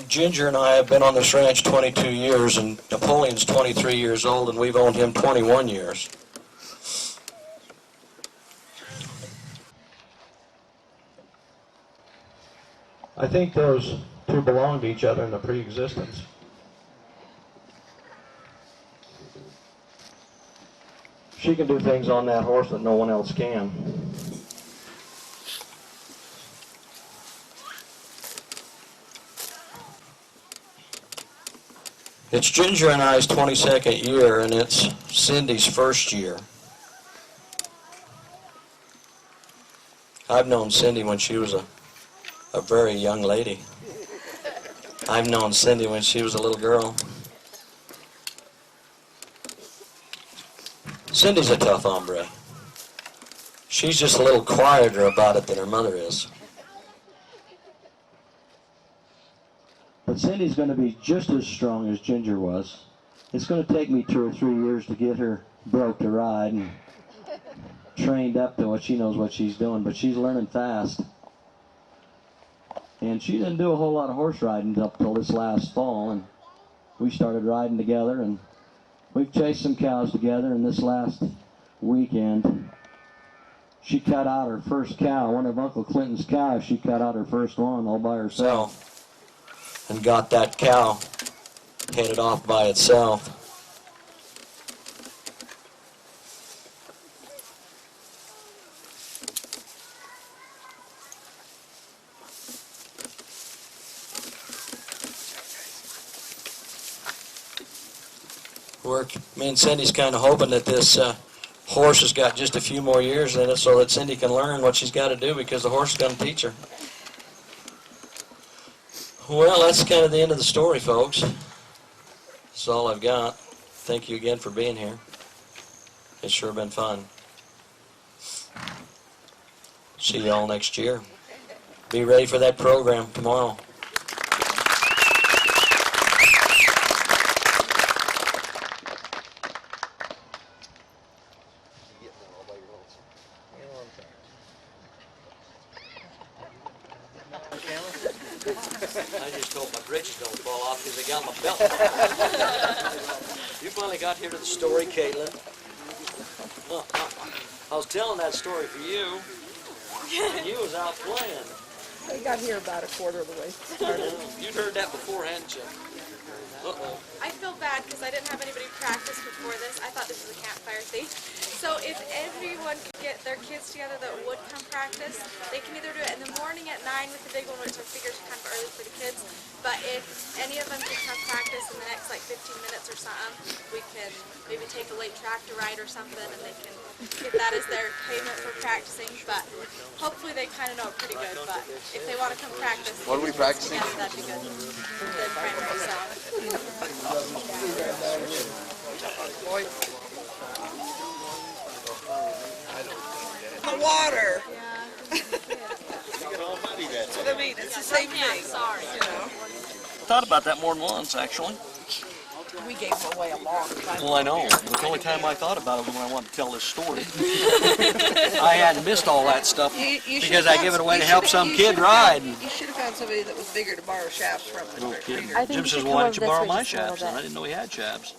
Ginger and I have been on this ranch 22 years, and Napoleon's 23 years old, and we've owned him 21 years. I think those two belong to each other in the pre-existence. She can do things on that horse that no one else can. It's Ginger and I's 22nd year, and it's Cindy's first year. I've known Cindy when she was a very young lady. I've known Cindy when she was a little girl. Cindy's a tough hombre. She's just a little quieter about it than her mother is. But Cindy's going to be just as strong as Ginger was. It's going to take me 2 or 3 years to get her broke to ride and trained up to what she knows what she's doing, but she's learning fast. And she didn't do a whole lot of horse riding up till this last fall, and we started riding together, and we've chased some cows together, and this last weekend she cut out her first cow, one of Uncle Clinton's cows. She cut out her first one all by herself and got that cow headed off by itself. Me and Cindy's kind of hoping that this horse has got just a few more years in it so that Cindy can learn what she's got to do, because the horse is going to teach her. Well, that's kind of the end of the story, folks. That's all I've got. Thank you again for being here. It's sure been fun. See you all next year. Be ready for that program tomorrow. I just hope my britches don't fall off because I got my belt. You finally got here to the story, Caitlin. I was telling that story for you, and you was out playing. We got here about a quarter of the way. You'd heard that before, hadn't you? Uh-oh. I feel bad because I didn't have anybody practice before this. I thought this was a campfire thing. So if everyone could get their kids together that would come practice, they can either do it in the morning at 9 with the big one, which I figure is kind of early for the kids. But if any of them could come practice in the next like 15 minutes or something, we can maybe take a late tractor ride or something, and they can get that as their payment for practicing. But hopefully they kind of know it pretty good. But if they want to come practice, What are we practicing? together, that'd be good. The primary song. The water. Yeah. I mean, it's the same thing. Sorry. You know, Thought about that more than once, actually. we gave them away a long time. Well, I know. The only time I thought about it was when I wanted to tell this story. I hadn't missed all that stuff because I give it away to help some kid ride. You should have found somebody that was bigger to borrow shafts from. No kidding. I think Jim you says, should well, come why over don't you this borrow way my just a little shafts? And I bit. didn't know he had shafts.